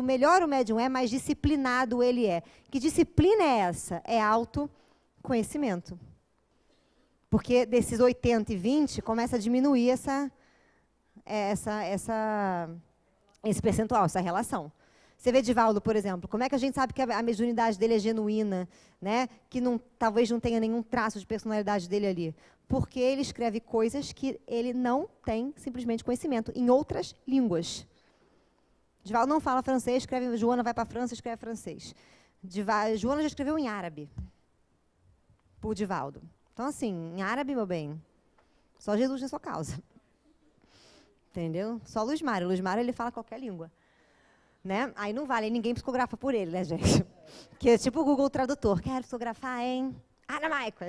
melhor o médium é, mais disciplinado ele é. Que disciplina é essa? É autoconhecimento. Porque desses 80 e 20, começa a diminuir esse percentual, essa relação. Você vê Divaldo, por exemplo, como é que a gente sabe que a mediunidade dele é genuína, né? Que talvez não tenha nenhum traço de personalidade dele ali? Porque ele escreve coisas que ele não tem simplesmente conhecimento, em outras línguas. Divaldo não fala francês, escreve, Joana vai para a França, escreve francês. Joana já escreveu em árabe, por Divaldo. Então, assim, em árabe, meu bem, só Jesus na sua causa. Entendeu? Só Luiz Mário. Luiz Mário, ele fala qualquer língua. Né? Aí não vale, ninguém psicografa por ele, né, gente? Que é tipo o Google Tradutor. Quero psicografar, hein? Aramaico.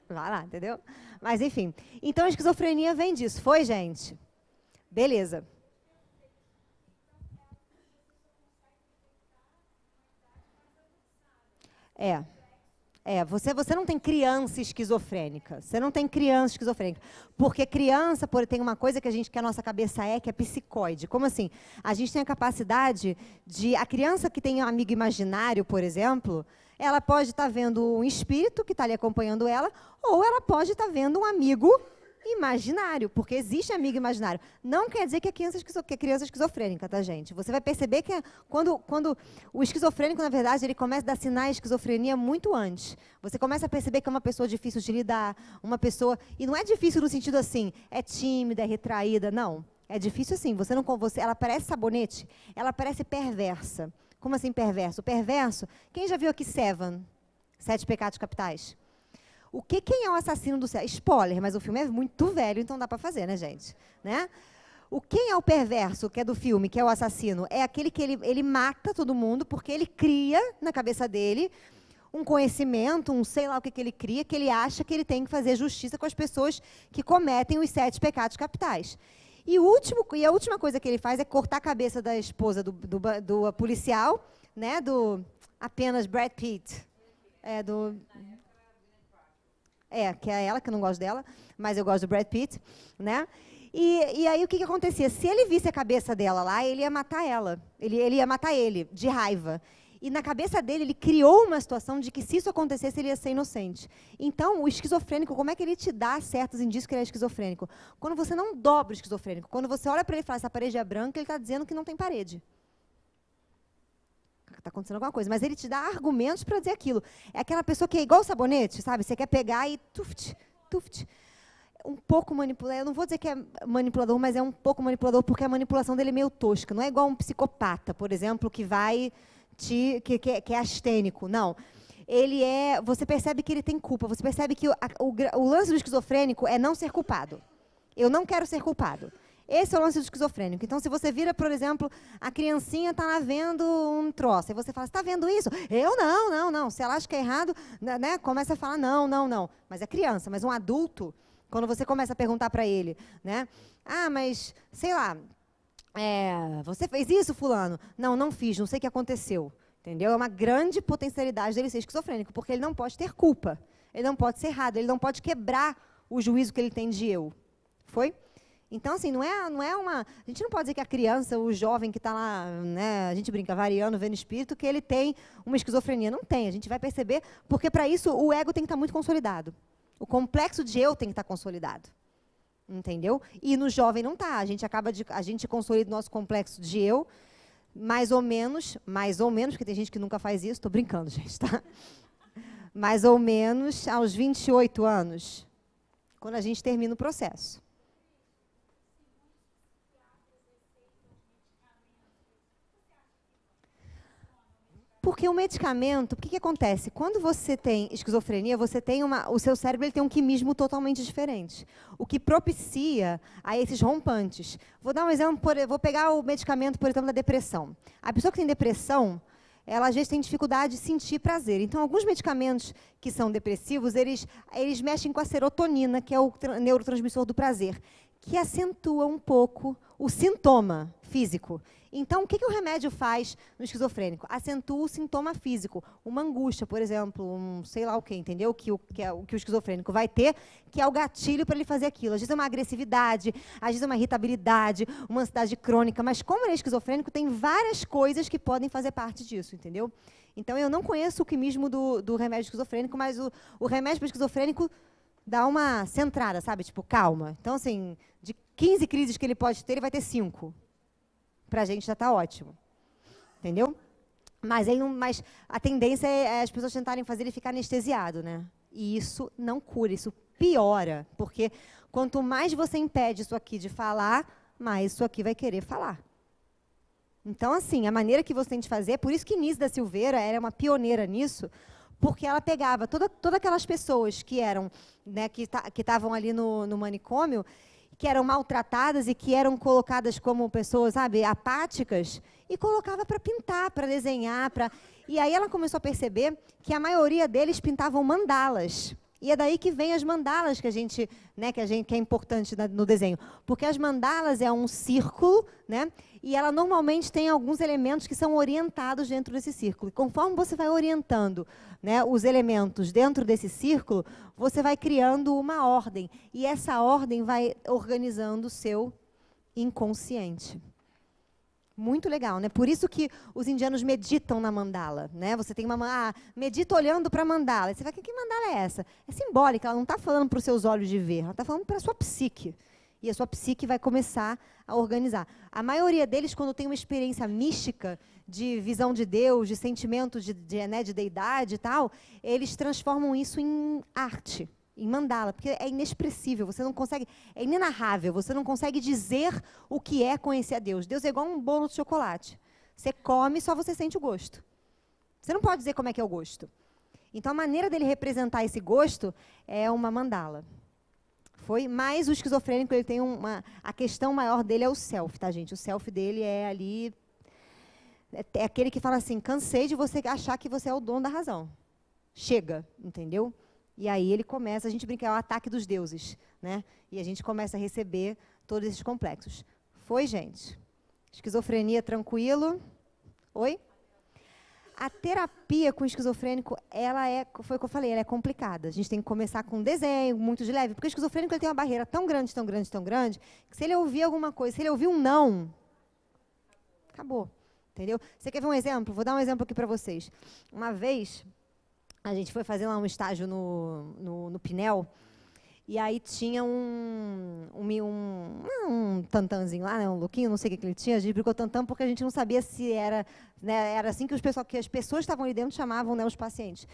Vai lá, entendeu? Mas, enfim. Então, a esquizofrenia vem disso. Foi, gente? Beleza. Você não tem criança esquizofrênica. Você não tem criança esquizofrênica. Porque criança, tem uma coisa que a nossa cabeça que é psicoide. Como assim? A gente tem a capacidade de... A criança que tem um amigo imaginário, por exemplo, ela pode estar vendo um espírito que está ali acompanhando ela, ou ela pode estar vendo um amigo imaginário, porque existe amigo imaginário. Não quer dizer que é criança esquizofrênica, tá, gente? Você vai perceber que quando o esquizofrênico, na verdade, ele começa a dar sinais de esquizofrenia muito antes. Você começa a perceber que é uma pessoa difícil de lidar, uma pessoa... E não é difícil no sentido assim, é tímida, é retraída, não. É difícil assim, ela parece sabonete, ela parece perversa. Como assim perverso? Perverso, quem já viu aqui Seven, Sete Pecados Capitais? Quem é o assassino do céu? Spoiler, mas o filme é muito velho, então dá para fazer, né, gente? Né? Quem é o perverso, que é do filme, que é o assassino? É aquele que ele mata todo mundo, porque ele cria na cabeça dele um conhecimento, sei lá o que ele cria, que ele acha que ele tem que fazer justiça com as pessoas que cometem os 7 pecados capitais. E a última coisa que ele faz é cortar a cabeça da esposa do policial, né, apenas Brad Pitt. Que é ela, que eu não gosto dela, mas eu gosto do Brad Pitt, né? E aí o que acontecia? Se ele visse a cabeça dela lá, ele ia matar ela. Ele ia matar ele, de raiva. E na cabeça dele, ele criou uma situação de que se isso acontecesse, ele ia ser inocente. Então, o esquizofrênico, como é que ele te dá certos indícios que ele é esquizofrênico? Quando você não dobra o esquizofrênico. Quando você olha para ele e fala, essa parede é branca, ele está dizendo que não tem parede. Está acontecendo alguma coisa, mas ele te dá argumentos para dizer aquilo. É aquela pessoa que é igual sabonete, sabe? Você quer pegar e tuft. Um pouco manipulador, eu não vou dizer que é manipulador, mas é um pouco manipulador, porque a manipulação dele é meio tosca. Não é igual um psicopata, por exemplo, que é astênico. Não. Você percebe que ele tem culpa, você percebe que o lance do esquizofrênico é não ser culpado. Eu não quero ser culpado. Esse é o lance do esquizofrênico. Então, se você vira, por exemplo, a criancinha está lá vendo um troço, e você fala, você está vendo isso? Eu não. Se ela acha que é errado, né, começa a falar, não. Mas é criança, mas um adulto, quando você começa a perguntar para ele, né, mas, sei lá, você fez isso, fulano? Não fiz, não sei o que aconteceu. Entendeu? É uma grande potencialidade dele ser esquizofrênico, porque ele não pode ter culpa, ele não pode ser errado, ele não pode quebrar o juízo que ele tem de eu. Foi? Então, assim, não é uma... A gente não pode dizer que a criança, o jovem que está lá, né, a gente brinca, variando, vendo espírito, que ele tem uma esquizofrenia. Não tem, a gente vai perceber, porque para isso o ego tem que estar muito consolidado. O complexo de eu tem que estar consolidado. Entendeu? E no jovem não está. A gente consolida o nosso complexo de eu, mais ou menos, porque tem gente que nunca faz isso, estou brincando, gente, tá? Mais ou menos aos 28 anos, quando a gente termina o processo. Porque o medicamento, o que acontece? Quando você tem esquizofrenia, o seu cérebro ele tem um quimismo totalmente diferente. O que propicia a esses rompantes. Vou dar um exemplo, vou pegar o medicamento, por exemplo, da depressão. A pessoa que tem depressão, ela às vezes tem dificuldade de sentir prazer. Então, alguns medicamentos que são depressivos, eles mexem com a serotonina, que é o neurotransmissor do prazer, que acentua um pouco o sintoma físico. Então, o que o remédio faz no esquizofrênico? Acentua o sintoma físico. Uma angústia, por exemplo, sei lá o quê, entendeu? Que o esquizofrênico vai ter, que é o gatilho para ele fazer aquilo. Às vezes é uma agressividade, às vezes é uma irritabilidade, uma ansiedade crônica, mas como ele é esquizofrênico, tem várias coisas que podem fazer parte disso, entendeu? Então, eu não conheço o quimismo do remédio esquizofrênico, mas o remédio para o esquizofrênico dá uma centrada, sabe? Tipo, calma. Então, assim, de 15 crises que ele pode ter, ele vai ter 5. Para a gente já está ótimo. Entendeu? Mas a tendência é as pessoas tentarem fazer ele ficar anestesiado, né? E isso não cura, isso piora. Porque quanto mais você impede isso aqui de falar, mais isso aqui vai querer falar. Então, assim, a maneira que você tem de fazer, por isso que Inês da Silveira era uma pioneira nisso, porque ela pegava todas aquelas pessoas que eram, né, que estavam ali no manicômio, que eram maltratadas e que eram colocadas como pessoas, sabe, apáticas, e colocava para pintar, para desenhar, E aí ela começou a perceber que a maioria deles pintavam mandalas. E é daí que vem as mandalas que a gente, né, que é importante no desenho, porque as mandalas é um círculo, né, e ela normalmente tem alguns elementos que são orientados dentro desse círculo. E conforme você vai orientando, né, os elementos dentro desse círculo, você vai criando uma ordem, e essa ordem vai organizando o seu inconsciente. Muito legal, né? Por isso que os indianos meditam na mandala, né? Você tem medita olhando para a mandala. Você vai, que mandala é essa? É simbólica, ela não está falando para os seus olhos de ver, ela está falando para a sua psique. E a sua psique vai começar a organizar. A maioria deles, quando tem uma experiência mística, de visão de Deus, de sentimento de deidade e tal, eles transformam isso em arte, em mandala, porque é inexpressível, você não consegue, é inenarrável, você não consegue dizer o que é conhecer a Deus. Deus é igual um bolo de chocolate. Você come, só você sente o gosto. Você não pode dizer como é que é o gosto. Então, a maneira dele representar esse gosto é uma mandala. Mas o esquizofrênico, ele tem a questão maior dele é o self, tá, gente? O self dele é ali, é aquele que fala assim, cansei de você achar que você é o dono da razão. Chega, entendeu? E aí ele começa, a gente brinca, é o ataque dos deuses, né? E a gente começa a receber todos esses complexos. Foi, gente? Esquizofrenia tranquilo? Oi? A terapia com esquizofrênico, foi o que eu falei, ela é complicada. A gente tem que começar com um desenho, muito de leve, porque o esquizofrênico ele tem uma barreira tão grande, tão grande, tão grande, que se ele ouvir alguma coisa, se ele ouvir um não, acabou. Entendeu? Você quer ver um exemplo? Vou dar um exemplo aqui para vocês. Uma vez, a gente foi fazer lá um estágio no Pinel, e aí tinha um tantanzinho lá, né, um louquinho, não sei o que ele tinha, a gente brincou tantã porque a gente não sabia se era, né, era assim que as pessoas estavam ali dentro chamavam, né, os pacientes.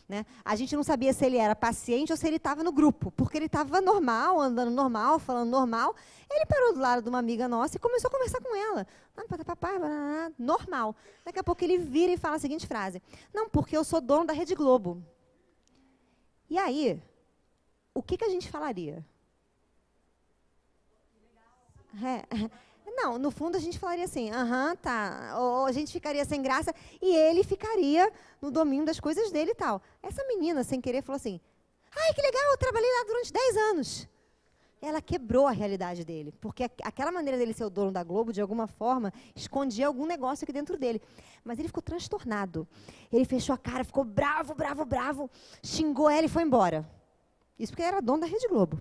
Né? A gente não sabia se ele era paciente ou se ele estava no grupo, porque ele estava normal, andando normal, falando normal. Ele parou do lado de uma amiga nossa e começou a conversar com ela. Normal. Daqui a pouco ele vira e fala a seguinte frase: não, porque eu sou dono da Rede Globo. E aí, o que a gente falaria? Não, no fundo a gente falaria assim, tá. Ou a gente ficaria sem graça e ele ficaria no domínio das coisas dele e tal. Essa menina, sem querer, falou assim, ai, que legal, eu trabalhei lá durante 10 anos. Ela quebrou a realidade dele, porque aquela maneira dele ser o dono da Globo, de alguma forma, escondia algum negócio aqui dentro dele. Mas ele ficou transtornado. Ele fechou a cara, ficou bravo, xingou ela e foi embora. Isso porque ele era dono da Rede Globo.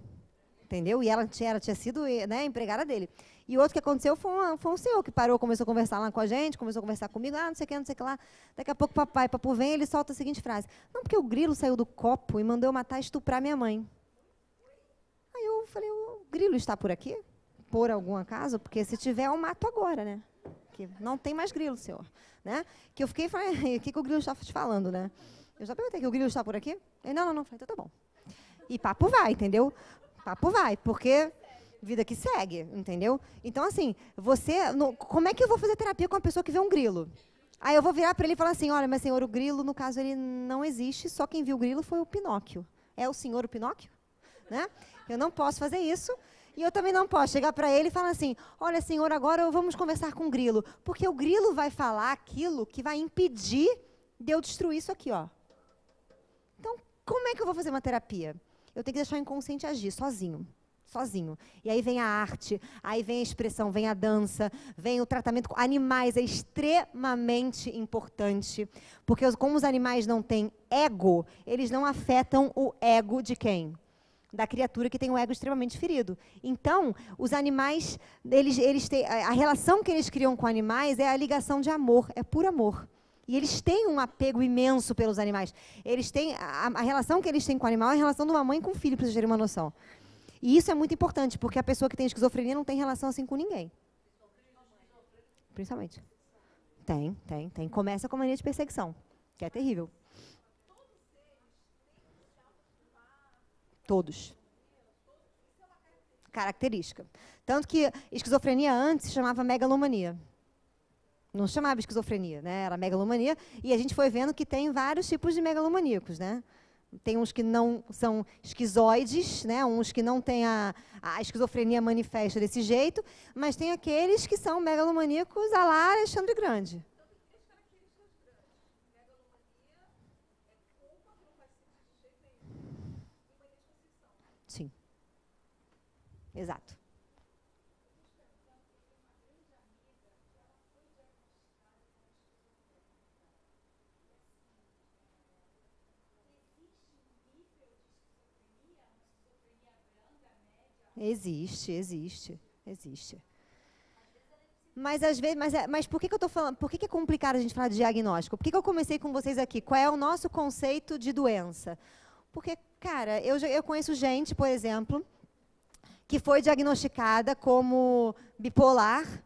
Entendeu? E ela tinha sido, né, empregada dele. E outro que aconteceu foi um senhor que parou, começou a conversar lá com a gente, começou a conversar comigo, não sei o que lá. Daqui a pouco papo vem, ele solta a seguinte frase: não, porque o grilo saiu do copo e mandou eu matar e estuprar minha mãe. Aí eu falei, o grilo está por aqui? Por algum acaso? Porque se tiver, eu mato agora, né? Que não tem mais grilo, senhor. Né? Que eu fiquei e falei, o que o grilo está te falando, né? Eu já perguntei, que o grilo está por aqui? Ele, não. Falei, então tá bom. E papo vai, entendeu? Papo vai, porque vida que segue, entendeu? Então, assim, como é que eu vou fazer terapia com uma pessoa que vê um grilo? Aí eu vou virar para ele e falar assim, olha, mas senhor, o grilo, no caso, ele não existe, só quem viu o grilo foi o Pinóquio. É o senhor o Pinóquio? Né? Eu não posso fazer isso. E eu também não posso chegar para ele e falar assim, olha, senhor, agora vamos conversar com o grilo. Porque o grilo vai falar aquilo que vai impedir de eu destruir isso aqui, ó. Então, como é que eu vou fazer uma terapia? Eu tenho que deixar o inconsciente agir sozinho. E aí vem a arte, aí vem a expressão, vem a dança, vem o tratamento com animais, é extremamente importante, porque como os animais não têm ego, eles não afetam o ego de quem? Da criatura que tem um ego extremamente ferido. Então, os animais, eles têm, a relação que eles criam com animais é a ligação de amor, é puro amor. E eles têm um apego imenso pelos animais. Eles têm a relação que eles têm com o animal é a relação de uma mãe com o filho, para vocês terem uma noção. E isso é muito importante, porque a pessoa que tem esquizofrenia não tem relação assim com ninguém. Principalmente. Tem. Começa com a mania de perseguição, que é terrível. Todos. Característica. Tanto que esquizofrenia antes se chamava megalomania. Não chamava esquizofrenia, né? Era megalomania. E a gente foi vendo que tem vários tipos de megalomaníacos, né? Tem uns que não são esquizoides, né? Uns que não têm a esquizofrenia manifesta desse jeito, mas tem aqueles que são megalomaníacos à la Alexandre Grande. Sim. Exato. Existe, existe, existe. Mas às vezes, mas por que eu estou falando? Por que é complicado a gente falar de diagnóstico? Por que eu comecei com vocês aqui? Qual é o nosso conceito de doença? Porque, cara, eu conheço gente, por exemplo, que foi diagnosticada como bipolar.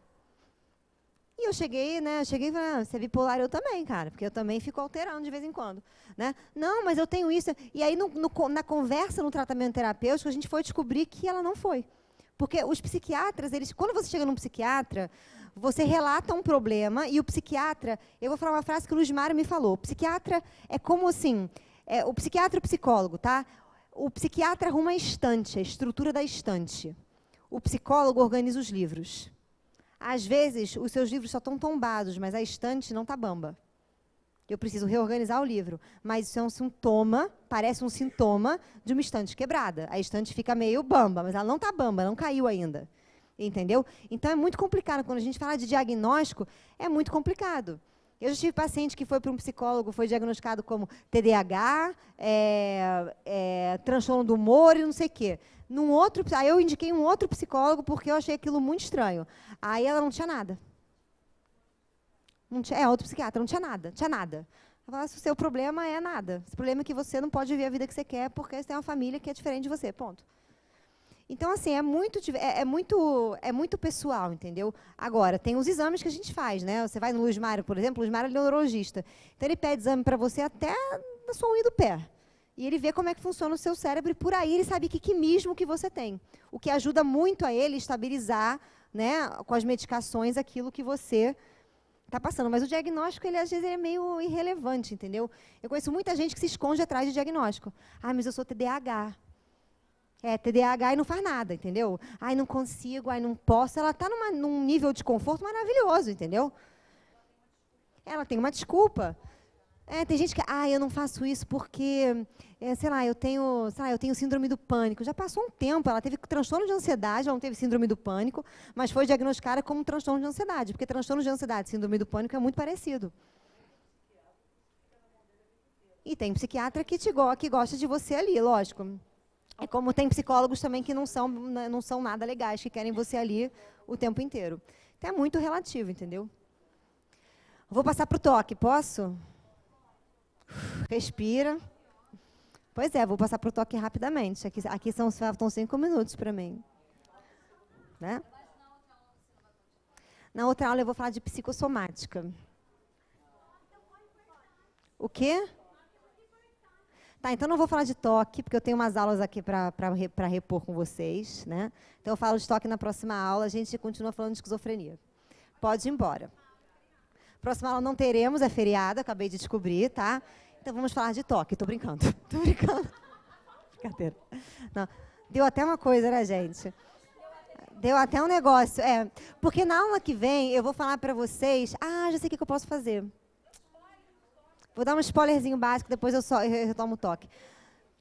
E eu cheguei, né? Cheguei e falei, ah, você é bipolar, eu também, cara, porque eu também fico alterando de vez em quando, né? Não, mas eu tenho isso. E aí, na conversa, no tratamento terapêutico, a gente foi descobrir que ela não foi. Porque os psiquiatras, quando você chega num psiquiatra, você relata um problema e o psiquiatra, eu vou falar uma frase que o Luiz Mário me falou, o psiquiatra é como assim, o psiquiatra e o psicólogo, tá? O psiquiatra arruma a estante, a estrutura da estante. O psicólogo organiza os livros. Às vezes, os seus livros só estão tombados, mas a estante não está bamba. Eu preciso reorganizar o livro. Mas isso é um sintoma, parece um sintoma de uma estante quebrada. A estante fica meio bamba, mas ela não está bamba, não caiu ainda. Entendeu? Então, é muito complicado. Quando a gente fala de diagnóstico, é muito complicado. Eu já tive paciente que foi para um psicólogo, foi diagnosticado como TDAH, transtorno do humor e não sei o quê. Aí eu indiquei um outro psicólogo porque eu achei aquilo muito estranho. Aí ela não tinha nada. Não tinha, outro psiquiatra, não tinha nada. Tinha nada. Eu falava, o seu problema é nada. O problema é que você não pode viver a vida que você quer porque você tem uma família que é diferente de você, ponto. Então, assim, é muito pessoal, entendeu? Agora, tem os exames que a gente faz, né? Você vai no Luiz Mário, por exemplo, o Luiz Mário é neurologista. Então, ele pede exame para você até na sua unha do pé. E ele vê como é que funciona o seu cérebro e, por aí, ele sabe que quimismo que você tem. O que ajuda muito a ele estabilizar, né, com as medicações, aquilo que você está passando. Mas o diagnóstico, às vezes, é meio irrelevante, entendeu? Eu conheço muita gente que se esconde atrás de diagnóstico. Ah, mas eu sou TDAH. TDAH e não faz nada, entendeu? Ai, não consigo, ai, não posso. Ela está num nível de conforto maravilhoso, entendeu? Ela tem uma desculpa. Tem gente que, eu não faço isso porque, sei lá, eu tenho síndrome do pânico. Já passou um tempo, ela teve transtorno de ansiedade, ela não teve síndrome do pânico, mas foi diagnosticada como transtorno de ansiedade, porque transtorno de ansiedade e síndrome do pânico é muito parecido. E tem psiquiatra que gosta de você ali, lógico. É como tem psicólogos também que não são nada legais, que querem você ali o tempo inteiro. Então, é muito relativo, entendeu? Vou passar para o toque, posso? Respira. Pois é, vou passar para o toque rapidamente. Aqui faltam 5 minutos para mim. Né? Na outra aula eu vou falar de psicossomática. O quê? Tá, então não vou falar de toque, porque eu tenho umas aulas aqui para repor com vocês, né? Então eu falo de toque na próxima aula, a gente continua falando de esquizofrenia. Pode ir embora. Próxima aula não teremos, é feriado, acabei de descobrir, tá? Então vamos falar de toque, tô brincando. Tô brincando. Brincadeira. Não. Deu até uma coisa, né, gente? Deu até um negócio. Porque na aula que vem eu vou falar para vocês, já sei o que eu posso fazer. Vou dar um spoilerzinho básico, depois eu retomo o toque.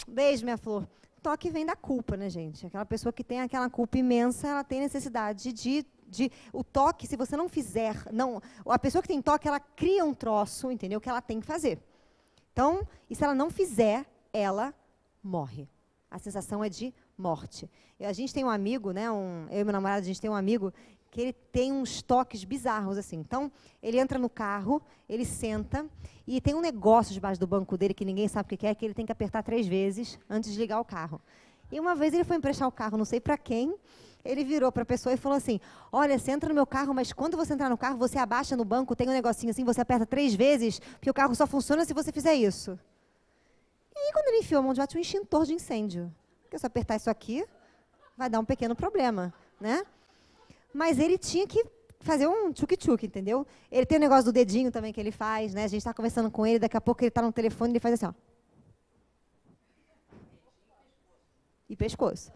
Beijo, minha flor. Toque vem da culpa, né, gente? Aquela pessoa que tem aquela culpa imensa, ela tem necessidade o toque, se você não fizer, a pessoa que tem toque, ela cria um troço, entendeu? Que ela tem que fazer. Então, e se ela não fizer, ela morre. A sensação é de morte. A gente tem um amigo, né? Eu e meu namorado, a gente tem um amigo que ele tem uns toques bizarros, assim. Então, ele entra no carro, ele senta, e tem um negócio debaixo do banco dele, que ninguém sabe o que é, que ele tem que apertar 3 vezes antes de ligar o carro. E uma vez ele foi emprestar o carro, não sei para quem, ele virou para a pessoa e falou assim, olha, você entra no meu carro, mas quando você entrar no carro, você abaixa no banco, tem um negocinho assim, você aperta 3 vezes, porque o carro só funciona se você fizer isso. E aí, quando ele enfiou a mão de baixo, tinha um extintor de incêndio. Porque se eu apertar isso aqui, vai dar um pequeno problema, né? Mas ele tinha que fazer um tchuk-tchuk, entendeu? Ele tem o negócio do dedinho também que ele faz, né? A gente está conversando com ele, daqui a pouco ele está no telefone e ele faz assim, ó. E pescoço.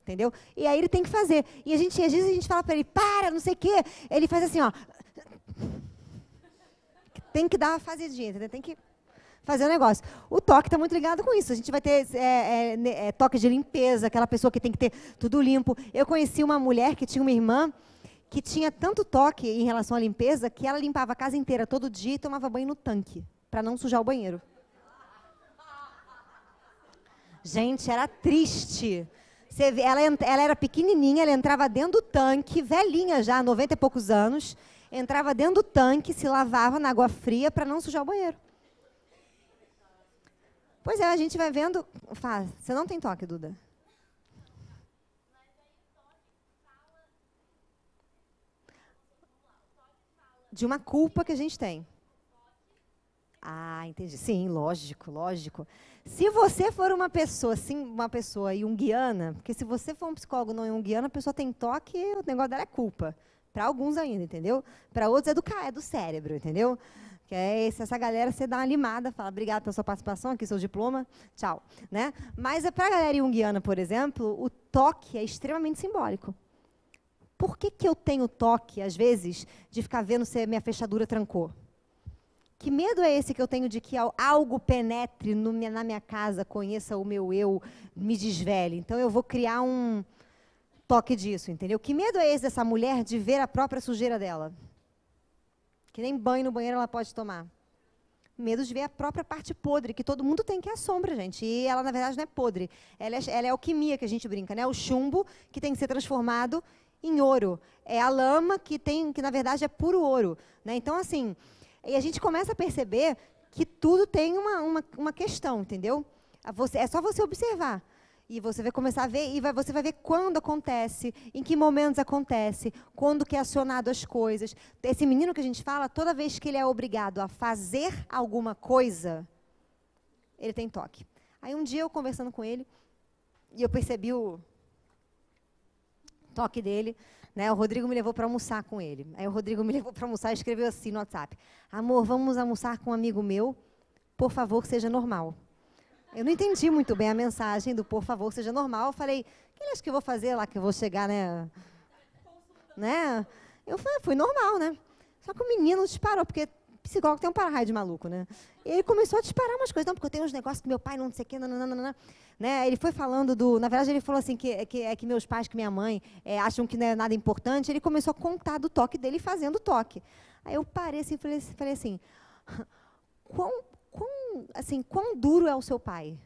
Entendeu? E aí ele tem que fazer. E às vezes a gente fala para ele, para, não sei o quê. Ele faz assim, ó. Tem que dar uma fazidinha, entendeu? Tem que fazer o negócio. O toque está muito ligado com isso. A gente vai ter toque de limpeza, aquela pessoa que tem que ter tudo limpo. Eu conheci uma mulher que tinha uma irmã que tinha tanto toque em relação à limpeza que ela limpava a casa inteira todo dia e tomava banho no tanque, para não sujar o banheiro. Gente, era triste. Ela era pequenininha, ela entrava dentro do tanque, velhinha já, 90 e poucos anos, entrava dentro do tanque, se lavava na água fria para não sujar o banheiro. Pois é, a gente vai vendo... Você não tem toque, Duda? De uma culpa que a gente tem. Ah, entendi. Sim, lógico, lógico. Se você for uma pessoa junguiana, porque se você for um psicólogo não junguiano, a pessoa tem toque, o negócio dela é culpa. Para alguns ainda, entendeu? Para outros é do cérebro, entendeu? Que é essa galera, você dá uma limada, fala, obrigada pela sua participação, aqui seu diploma, tchau. Né? Mas para a galera junguiana, por exemplo, o toque é extremamente simbólico. Por que eu tenho toque, às vezes, de ficar vendo se a minha fechadura trancou? Que medo é esse que eu tenho de que algo penetre na minha casa, conheça o meu eu, me desvele? Então, eu vou criar um toque disso, entendeu? Que medo é esse dessa mulher de ver a própria sujeira dela? Que nem banho no banheiro ela pode tomar. Medo de ver a própria parte podre, que todo mundo tem, que é a sombra, gente. E ela, na verdade, não é podre. Ela é alquimia, que a gente brinca, né? O chumbo, que tem que ser transformado em ouro. É a lama, que na verdade, é puro ouro. Né? Então, assim... E a gente começa a perceber que tudo tem uma questão, entendeu? É só você observar. E você vai começar a ver, você vai ver quando acontece, em que momentos acontece, quando que é acionado as coisas. Esse menino que a gente fala, toda vez que ele é obrigado a fazer alguma coisa, ele tem toque. Aí um dia eu conversando com ele, e eu percebi o toque dele. Né, o Rodrigo me levou para almoçar com ele. Aí o Rodrigo me levou para almoçar e escreveu assim no WhatsApp: amor, vamos almoçar com um amigo meu, por favor, seja normal. Eu não entendi muito bem a mensagem do por favor, seja normal. Eu falei, o que ele acha que eu vou fazer lá, que eu vou chegar, né? Eu falei, fui normal, né? Só que o menino disparou, porque psicólogo tem um para-raio de maluco, né? E ele começou a disparar umas coisas, não, porque eu tenho uns negócios que meu pai não sei o quê, não. Né? Ele foi falando na verdade, ele falou assim, que meus pais, que minha mãe, acham que não é nada importante. Ele começou a contar do toque dele fazendo toque. Aí eu parei assim, falei assim, quão duro é o seu pai?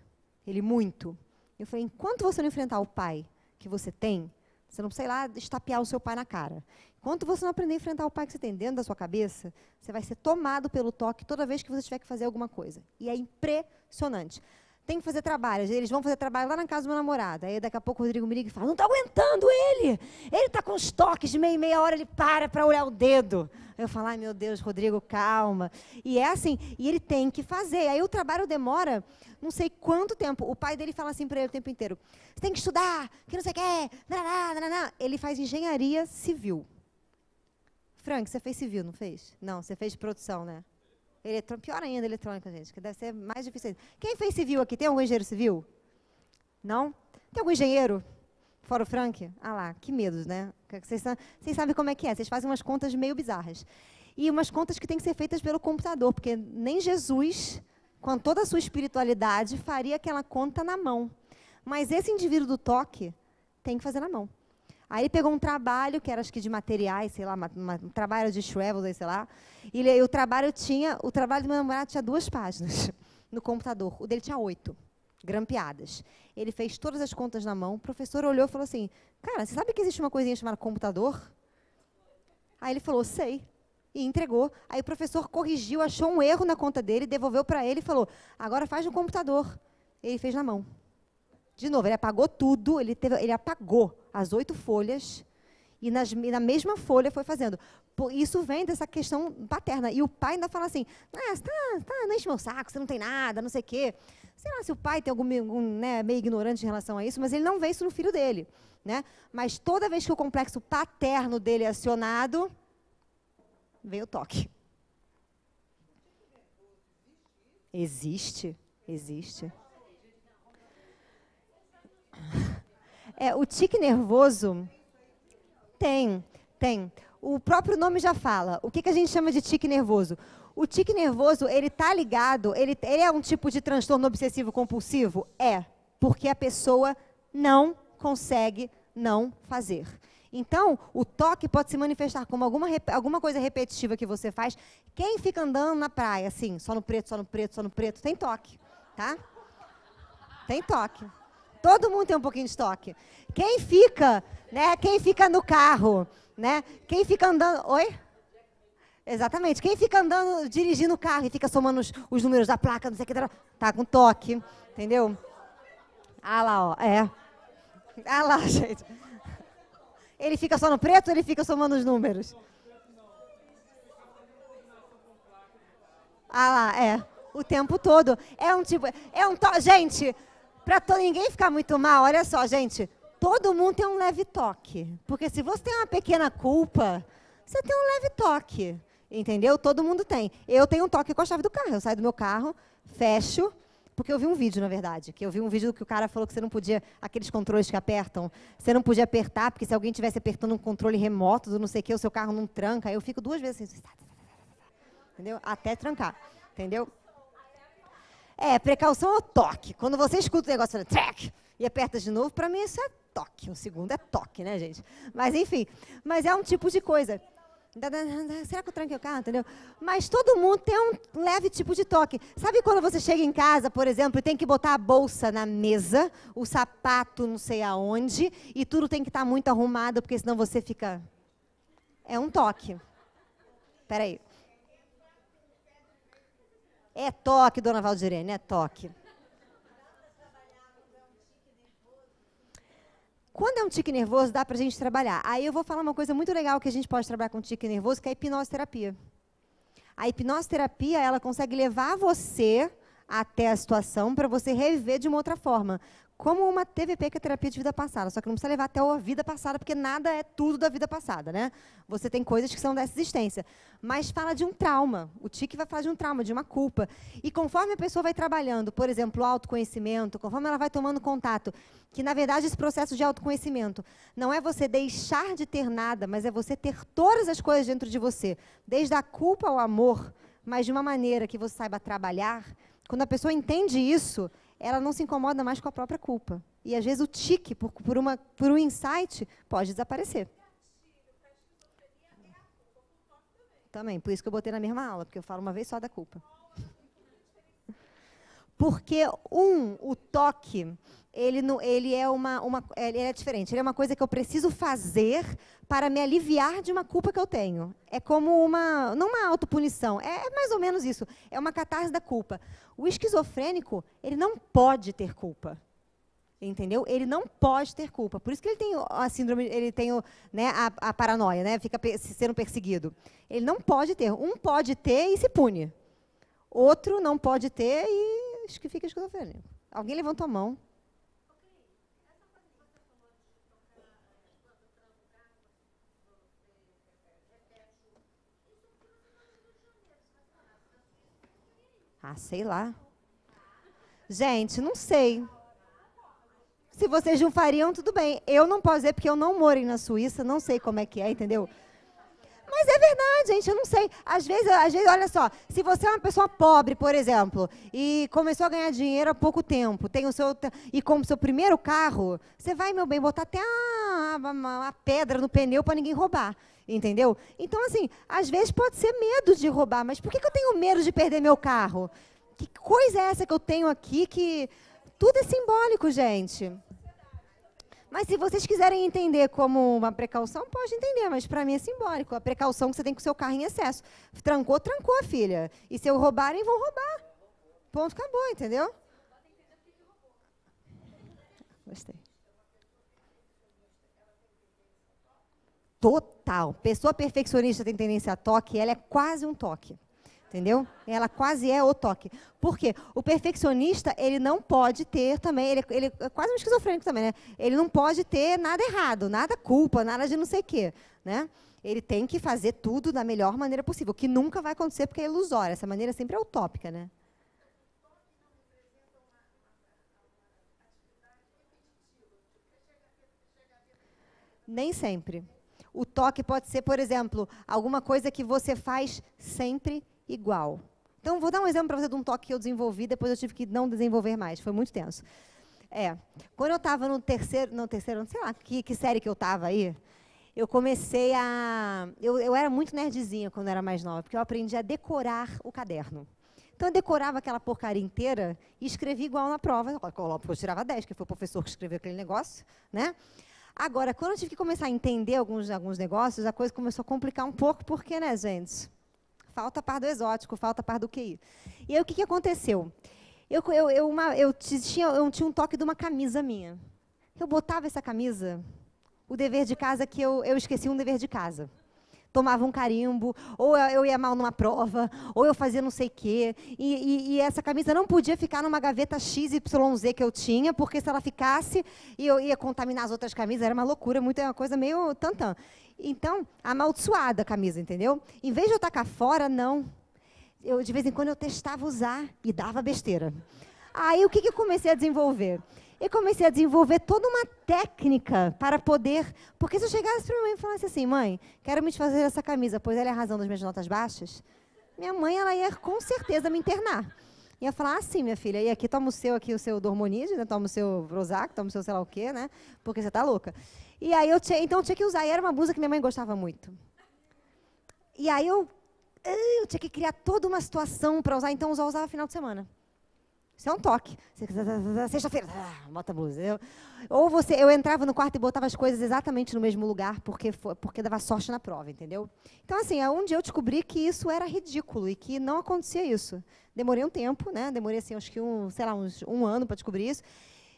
Ele, muito. Eu falei, enquanto você não enfrentar o pai que você tem, você não, sei lá, estapear o seu pai na cara. Enquanto você não aprender a enfrentar o pai que você tem dentro da sua cabeça, você vai ser tomado pelo toque toda vez que você tiver que fazer alguma coisa. E é impressionante. Tem que fazer trabalho. Eles vão fazer trabalho lá na casa do meu namorado. Aí daqui a pouco o Rodrigo me liga e fala, não estou aguentando ele. Ele está com os toques de meia hora, ele para olhar o dedo. Aí eu falo, ai meu Deus, Rodrigo, calma. E é assim, e ele tem que fazer. Aí o trabalho demora não sei quanto tempo. O pai dele fala assim para ele o tempo inteiro, você tem que estudar, que não sei o quê. Ele faz engenharia civil. Frank, você fez civil, não fez? Não, você fez produção, né? Pior ainda, eletrônica, gente, que deve ser mais difícil. Quem fez civil aqui? Tem algum engenheiro civil? Não? Tem algum engenheiro? Fora o Frank? Ah lá, que medos, né? Vocês sabem como é que é. Vocês fazem umas contas meio bizarras. E umas contas que têm que ser feitas pelo computador, porque nem Jesus, com toda a sua espiritualidade, faria aquela conta na mão. Mas esse indivíduo do toque tem que fazer na mão. Aí ele pegou um trabalho, que era acho que de materiais, sei lá, um trabalho de Shrevel, sei lá. E o trabalho do meu namorado tinha 2 páginas no computador. O dele tinha 8, grampeadas. Ele fez todas as contas na mão. O professor olhou e falou assim, cara, você sabe que existe uma coisinha chamada computador? Aí ele falou, sei. E entregou. Aí o professor corrigiu, achou um erro na conta dele, devolveu para ele e falou, agora faz no computador. Ele fez na mão. De novo, ele apagou tudo, ele apagou as 8 folhas e na mesma folha foi fazendo. Isso vem dessa questão paterna. E o pai ainda fala assim, não enche meu saco, você não tem nada, não sei o quê. Sei lá se o pai tem algum né, meio ignorante em relação a isso, mas ele não vê isso no filho dele. Né? Mas toda vez que o complexo paterno dele é acionado, veio o toque. Existe, existe. O tique nervoso tem. O próprio nome já fala. O que a gente chama de tique nervoso? O tique nervoso, ele está ligado, ele é um tipo de transtorno obsessivo compulsivo? É, porque a pessoa não consegue não fazer. Então, o toque pode se manifestar como alguma coisa repetitiva que você faz. Quem fica andando na praia, assim, só no preto, só no preto, só no preto, tem toque, tá? Tem toque. Todo mundo tem um pouquinho de toque. Quem fica no carro, né? Quem fica andando... Oi? Exatamente. Quem fica andando, dirigindo o carro e fica somando os números da placa, não sei o que, tá com toque, entendeu? Ah lá, ó, Ah lá, gente. Ele fica só no preto ou ele fica somando os números? Ah lá, o tempo todo. Gente, para ninguém ficar muito mal, olha só, gente, todo mundo tem um leve toque. Porque se você tem uma pequena culpa, você tem um leve toque. Entendeu? Todo mundo tem. Eu tenho um toque com a chave do carro. Eu saio do meu carro, fecho, porque eu vi um vídeo, na verdade, que o cara falou que você não podia, aqueles controles que apertam, você não podia apertar, porque se alguém estivesse apertando um controle remoto do não sei o que, o seu carro não tranca. Aí eu fico 2 vezes assim, entendeu? Até trancar, entendeu? Precaução é o toque. Quando você escuta o negócio e aperta de novo, para mim isso é toque. O segundo é toque, né, gente? Mas, enfim, é um tipo de coisa. Será que eu tranquei o carro, entendeu? Mas todo mundo tem um leve tipo de toque. Sabe quando você chega em casa, por exemplo, e tem que botar a bolsa na mesa, o sapato não sei aonde, e tudo tem que estar muito arrumado, porque senão você fica... É um toque. Espera aí. É toque, dona Valdirene, é toque. Quando é um tique nervoso, dá para a gente trabalhar. Aí eu vou falar uma coisa muito legal que a gente pode trabalhar com tique nervoso, que é a hipnoterapia. A hipnoterapia, ela consegue levar você até a situação para você reviver de uma outra forma. Como uma TVP, que é terapia de vida passada. Só que não precisa levar até a vida passada, porque nada é tudo da vida passada, né? Você tem coisas que são dessa existência. Mas fala de um trauma. O tique vai falar de um trauma, de uma culpa. E conforme a pessoa vai trabalhando, por exemplo, o autoconhecimento, conforme ela vai tomando contato, que, na verdade, esse processo de autoconhecimento não é você deixar de ter nada, mas é você ter todas as coisas dentro de você, desde a culpa ao amor, mas de uma maneira que você saiba trabalhar. Quando a pessoa entende isso, ela não se incomoda mais com a própria culpa. E, às vezes, o tique, por um insight, pode desaparecer. Também, por isso que eu botei na mesma aula, porque eu falo uma vez só da culpa. Porque, o toque, ele é diferente. Ele é uma coisa que eu preciso fazer para me aliviar de uma culpa que eu tenho. É como não uma autopunição, é mais ou menos isso. É uma catarse da culpa. O esquizofrênico, ele não pode ter culpa. Entendeu? Ele não pode ter culpa. Por isso que ele tem a síndrome, ele tem a paranoia, né? Fica sendo perseguido. Ele não pode ter. Um pode ter e se pune. Outro não pode ter e acho que fica esquizofrênico. Alguém levantou a mão. Sei lá. Gente, não sei. Se vocês não fariam, tudo bem. Eu não posso dizer porque eu não morei na Suíça, não sei como é que é, entendeu? Mas é verdade, gente, eu não sei. Às vezes, olha só, se você é uma pessoa pobre, por exemplo, e começou a ganhar dinheiro há pouco tempo, e como seu primeiro carro, você vai, meu bem, botar até a pedra no pneu para ninguém roubar, entendeu? Então, assim, às vezes pode ser medo de roubar, mas por que eu tenho medo de perder meu carro? Que coisa é essa que eu tenho aqui que... Tudo é simbólico, gente. Mas se vocês quiserem entender como uma precaução, pode entender, mas para mim é simbólico. A precaução que você tem com o seu carro em excesso. Trancou, filha. E se eu roubarem, vão roubar. Ponto, acabou, entendeu? Gostei. Total. Pessoa perfeccionista tem tendência a toque, ela é quase um toque. Entendeu? Ela quase é o toque. Por quê? O perfeccionista, ele não pode ter também, ele é quase um esquizofrênico também, né? Ele não pode ter nada errado, nada culpa, nada de não sei o quê, né? ele tem que fazer tudo da melhor maneira possível, que nunca vai acontecer porque é ilusória. Essa maneira sempre é utópica, né? Nem sempre. O toque pode ser, por exemplo, alguma coisa que você faz sempre igual. Então, vou dar um exemplo para você de um toque que eu desenvolvi, depois eu tive que não desenvolver mais, foi muito tenso. Quando eu estava no terceiro, não sei lá, que série que eu estava aí, eu comecei a... Eu era muito nerdzinha quando eu era mais nova, porque eu aprendi a decorar o caderno. Então, eu decorava aquela porcaria inteira e escrevia igual na prova. Eu tirava 10, que foi o professor que escreveu aquele negócio, né? Agora, quando eu tive que começar a entender alguns negócios, a coisa começou a complicar um pouco, porque, né, gente? Falta a par do exótico, falta a par do QI. E aí, o que aconteceu? Eu tinha um toque de uma camisa minha. Eu botava essa camisa, o dever de casa, que eu esqueci um dever de casa. Tomava um carimbo, ou eu ia mal numa prova, ou eu fazia não sei o quê. E essa camisa não podia ficar numa gaveta XYZ que eu tinha, porque se ela ficasse, eu ia contaminar as outras camisas, era uma loucura, uma coisa meio tantã. Então, amaldiçoada a camisa, entendeu? Em vez de eu tacar fora, não. De vez em quando eu testava usar e dava besteira. Aí, o que eu comecei a desenvolver? Eu comecei a desenvolver toda uma técnica para poder... Porque se eu chegasse para minha mãe e falasse assim, mãe, quero me desfazer dessa camisa, pois ela é a razão das minhas notas baixas, minha mãe ela ia com certeza me internar. Ia falar, sim, minha filha, e aqui toma o seu Dormonide, né? Toma o seu Prozac, toma o seu sei lá o quê, né? Porque você está louca. E aí, então eu tinha que usar, e era uma blusa que minha mãe gostava muito. E aí eu tinha que criar toda uma situação para usar, então eu usava no final de semana. Isso é um toque. Sexta-feira, bota a blusa. Eu entrava no quarto e botava as coisas exatamente no mesmo lugar, porque dava sorte na prova, entendeu? Então, assim, um dia eu descobri que isso era ridículo e que não acontecia isso. Demorei um tempo, né? Demorei, assim, acho que uns um ano para descobrir isso,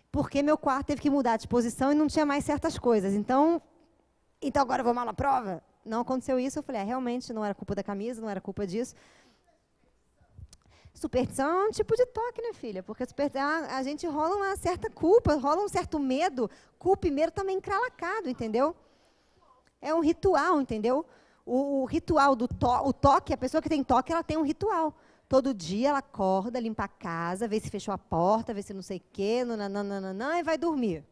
porque meu quarto teve que mudar de disposição e não tinha mais certas coisas. Então agora eu vou mal na prova? Não aconteceu isso. Eu falei, realmente não era culpa da camisa, não era culpa disso. Superstição é um tipo de toque, né, filha? Porque a gente rola uma certa culpa, rola um certo medo, culpa e medo também encralacado, entendeu? É um ritual, entendeu? O ritual do toque, a pessoa que tem toque, ela tem um ritual. Todo dia ela acorda, limpa a casa, vê se fechou a porta, vê se não sei o quê, e vai dormir.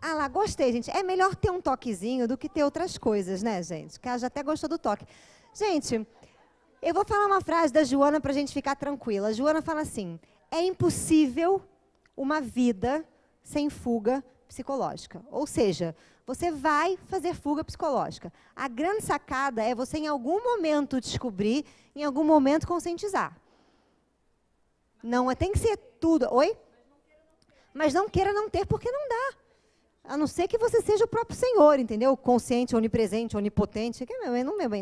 Ah lá, gostei, gente. É melhor ter um toquezinho do que ter outras coisas, né, gente? Que ela já até gostou do toque. Gente, eu vou falar uma frase da Joana para a gente ficar tranquila. A Joana fala assim, é impossível uma vida sem fuga psicológica. Ou seja, você vai fazer fuga psicológica. A grande sacada é você, em algum momento, descobrir, em algum momento, conscientizar. Não, tem que ser tudo. Oi? Mas não queira não ter, porque não dá. A não ser que você seja o próprio Senhor, entendeu? Consciente, onipresente, onipotente.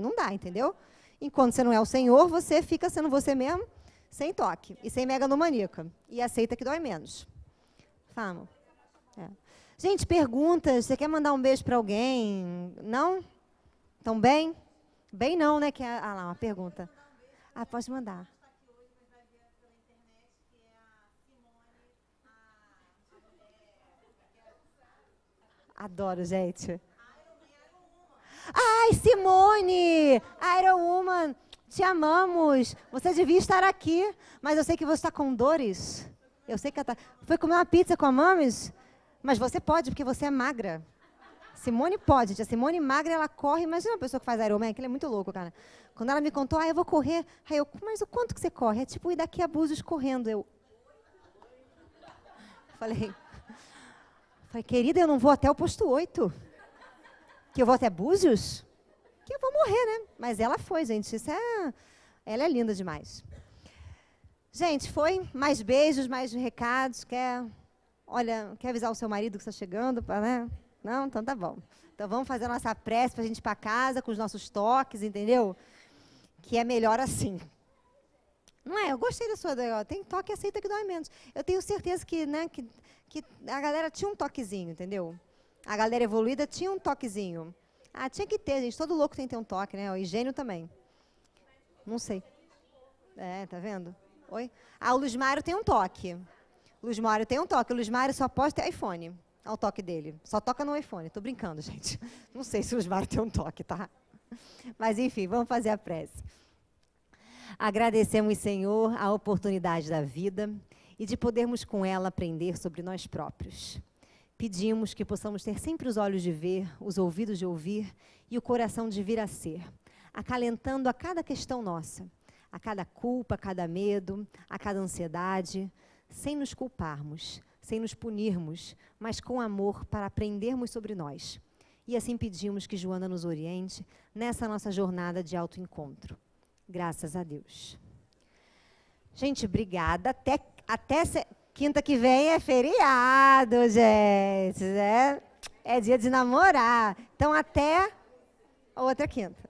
Não dá, entendeu? Enquanto você não é o Senhor, você fica sendo você mesmo, sem toque e sem megalomaníaca. E aceita que dói menos. Fama. Gente, perguntas. Você quer mandar um beijo para alguém? Não? Estão bem? Bem não, né? Lá, uma pergunta. Pode mandar. Adoro, gente. Ai, Simone! Iron Woman, te amamos. Você devia estar aqui, mas eu sei que você está com dores. Eu sei que ela foi comer uma pizza com a Mames, mas você pode, porque você é magra. Simone pode, gente. A Simone magra, ela corre. Imagina uma pessoa que faz Iron Man, que ele é muito louco, cara. Quando ela me contou, eu vou correr. Aí mas o quanto que você corre? É tipo ir daqui a Búzios correndo. Falei, querida, eu não vou até o posto 8. Que eu vou até Búzios? Que eu vou morrer, né? Mas ela foi, gente. Ela é linda demais. Gente, foi. Mais beijos, mais recados. Quer avisar o seu marido que está chegando? Né? Não? Então tá bom. Então vamos fazer a nossa prece para a gente ir para casa com os nossos toques, entendeu? Que é melhor assim. Não é? Eu gostei da sua... Tem toque e aceita que dói menos. Eu tenho certeza que, né, que a galera tinha um toquezinho, entendeu? A galera evoluída tinha um toquezinho. Tinha que ter, gente. Todo louco tem que ter um toque, né? O gênio também. Não sei. Tá vendo? Oi? O Luiz Mário tem um toque. O Luiz Mário só pode ter iPhone. ao toque dele. Só toca no iPhone. Tô brincando, gente. Não sei se o Osmar tem um toque, tá? Mas, enfim, vamos fazer a prece. Agradecemos, Senhor, a oportunidade da vida e de podermos com ela aprender sobre nós próprios. Pedimos que possamos ter sempre os olhos de ver, os ouvidos de ouvir e o coração de vir a ser, acalentando a cada questão nossa, a cada culpa, a cada medo, a cada ansiedade, sem nos culparmos, sem nos punirmos, mas com amor para aprendermos sobre nós. E assim pedimos que Joana nos oriente nessa nossa jornada de autoencontro. Graças a Deus. Gente, obrigada. Até quinta que vem é feriado, gente. É dia de namorar. Então, até a outra quinta.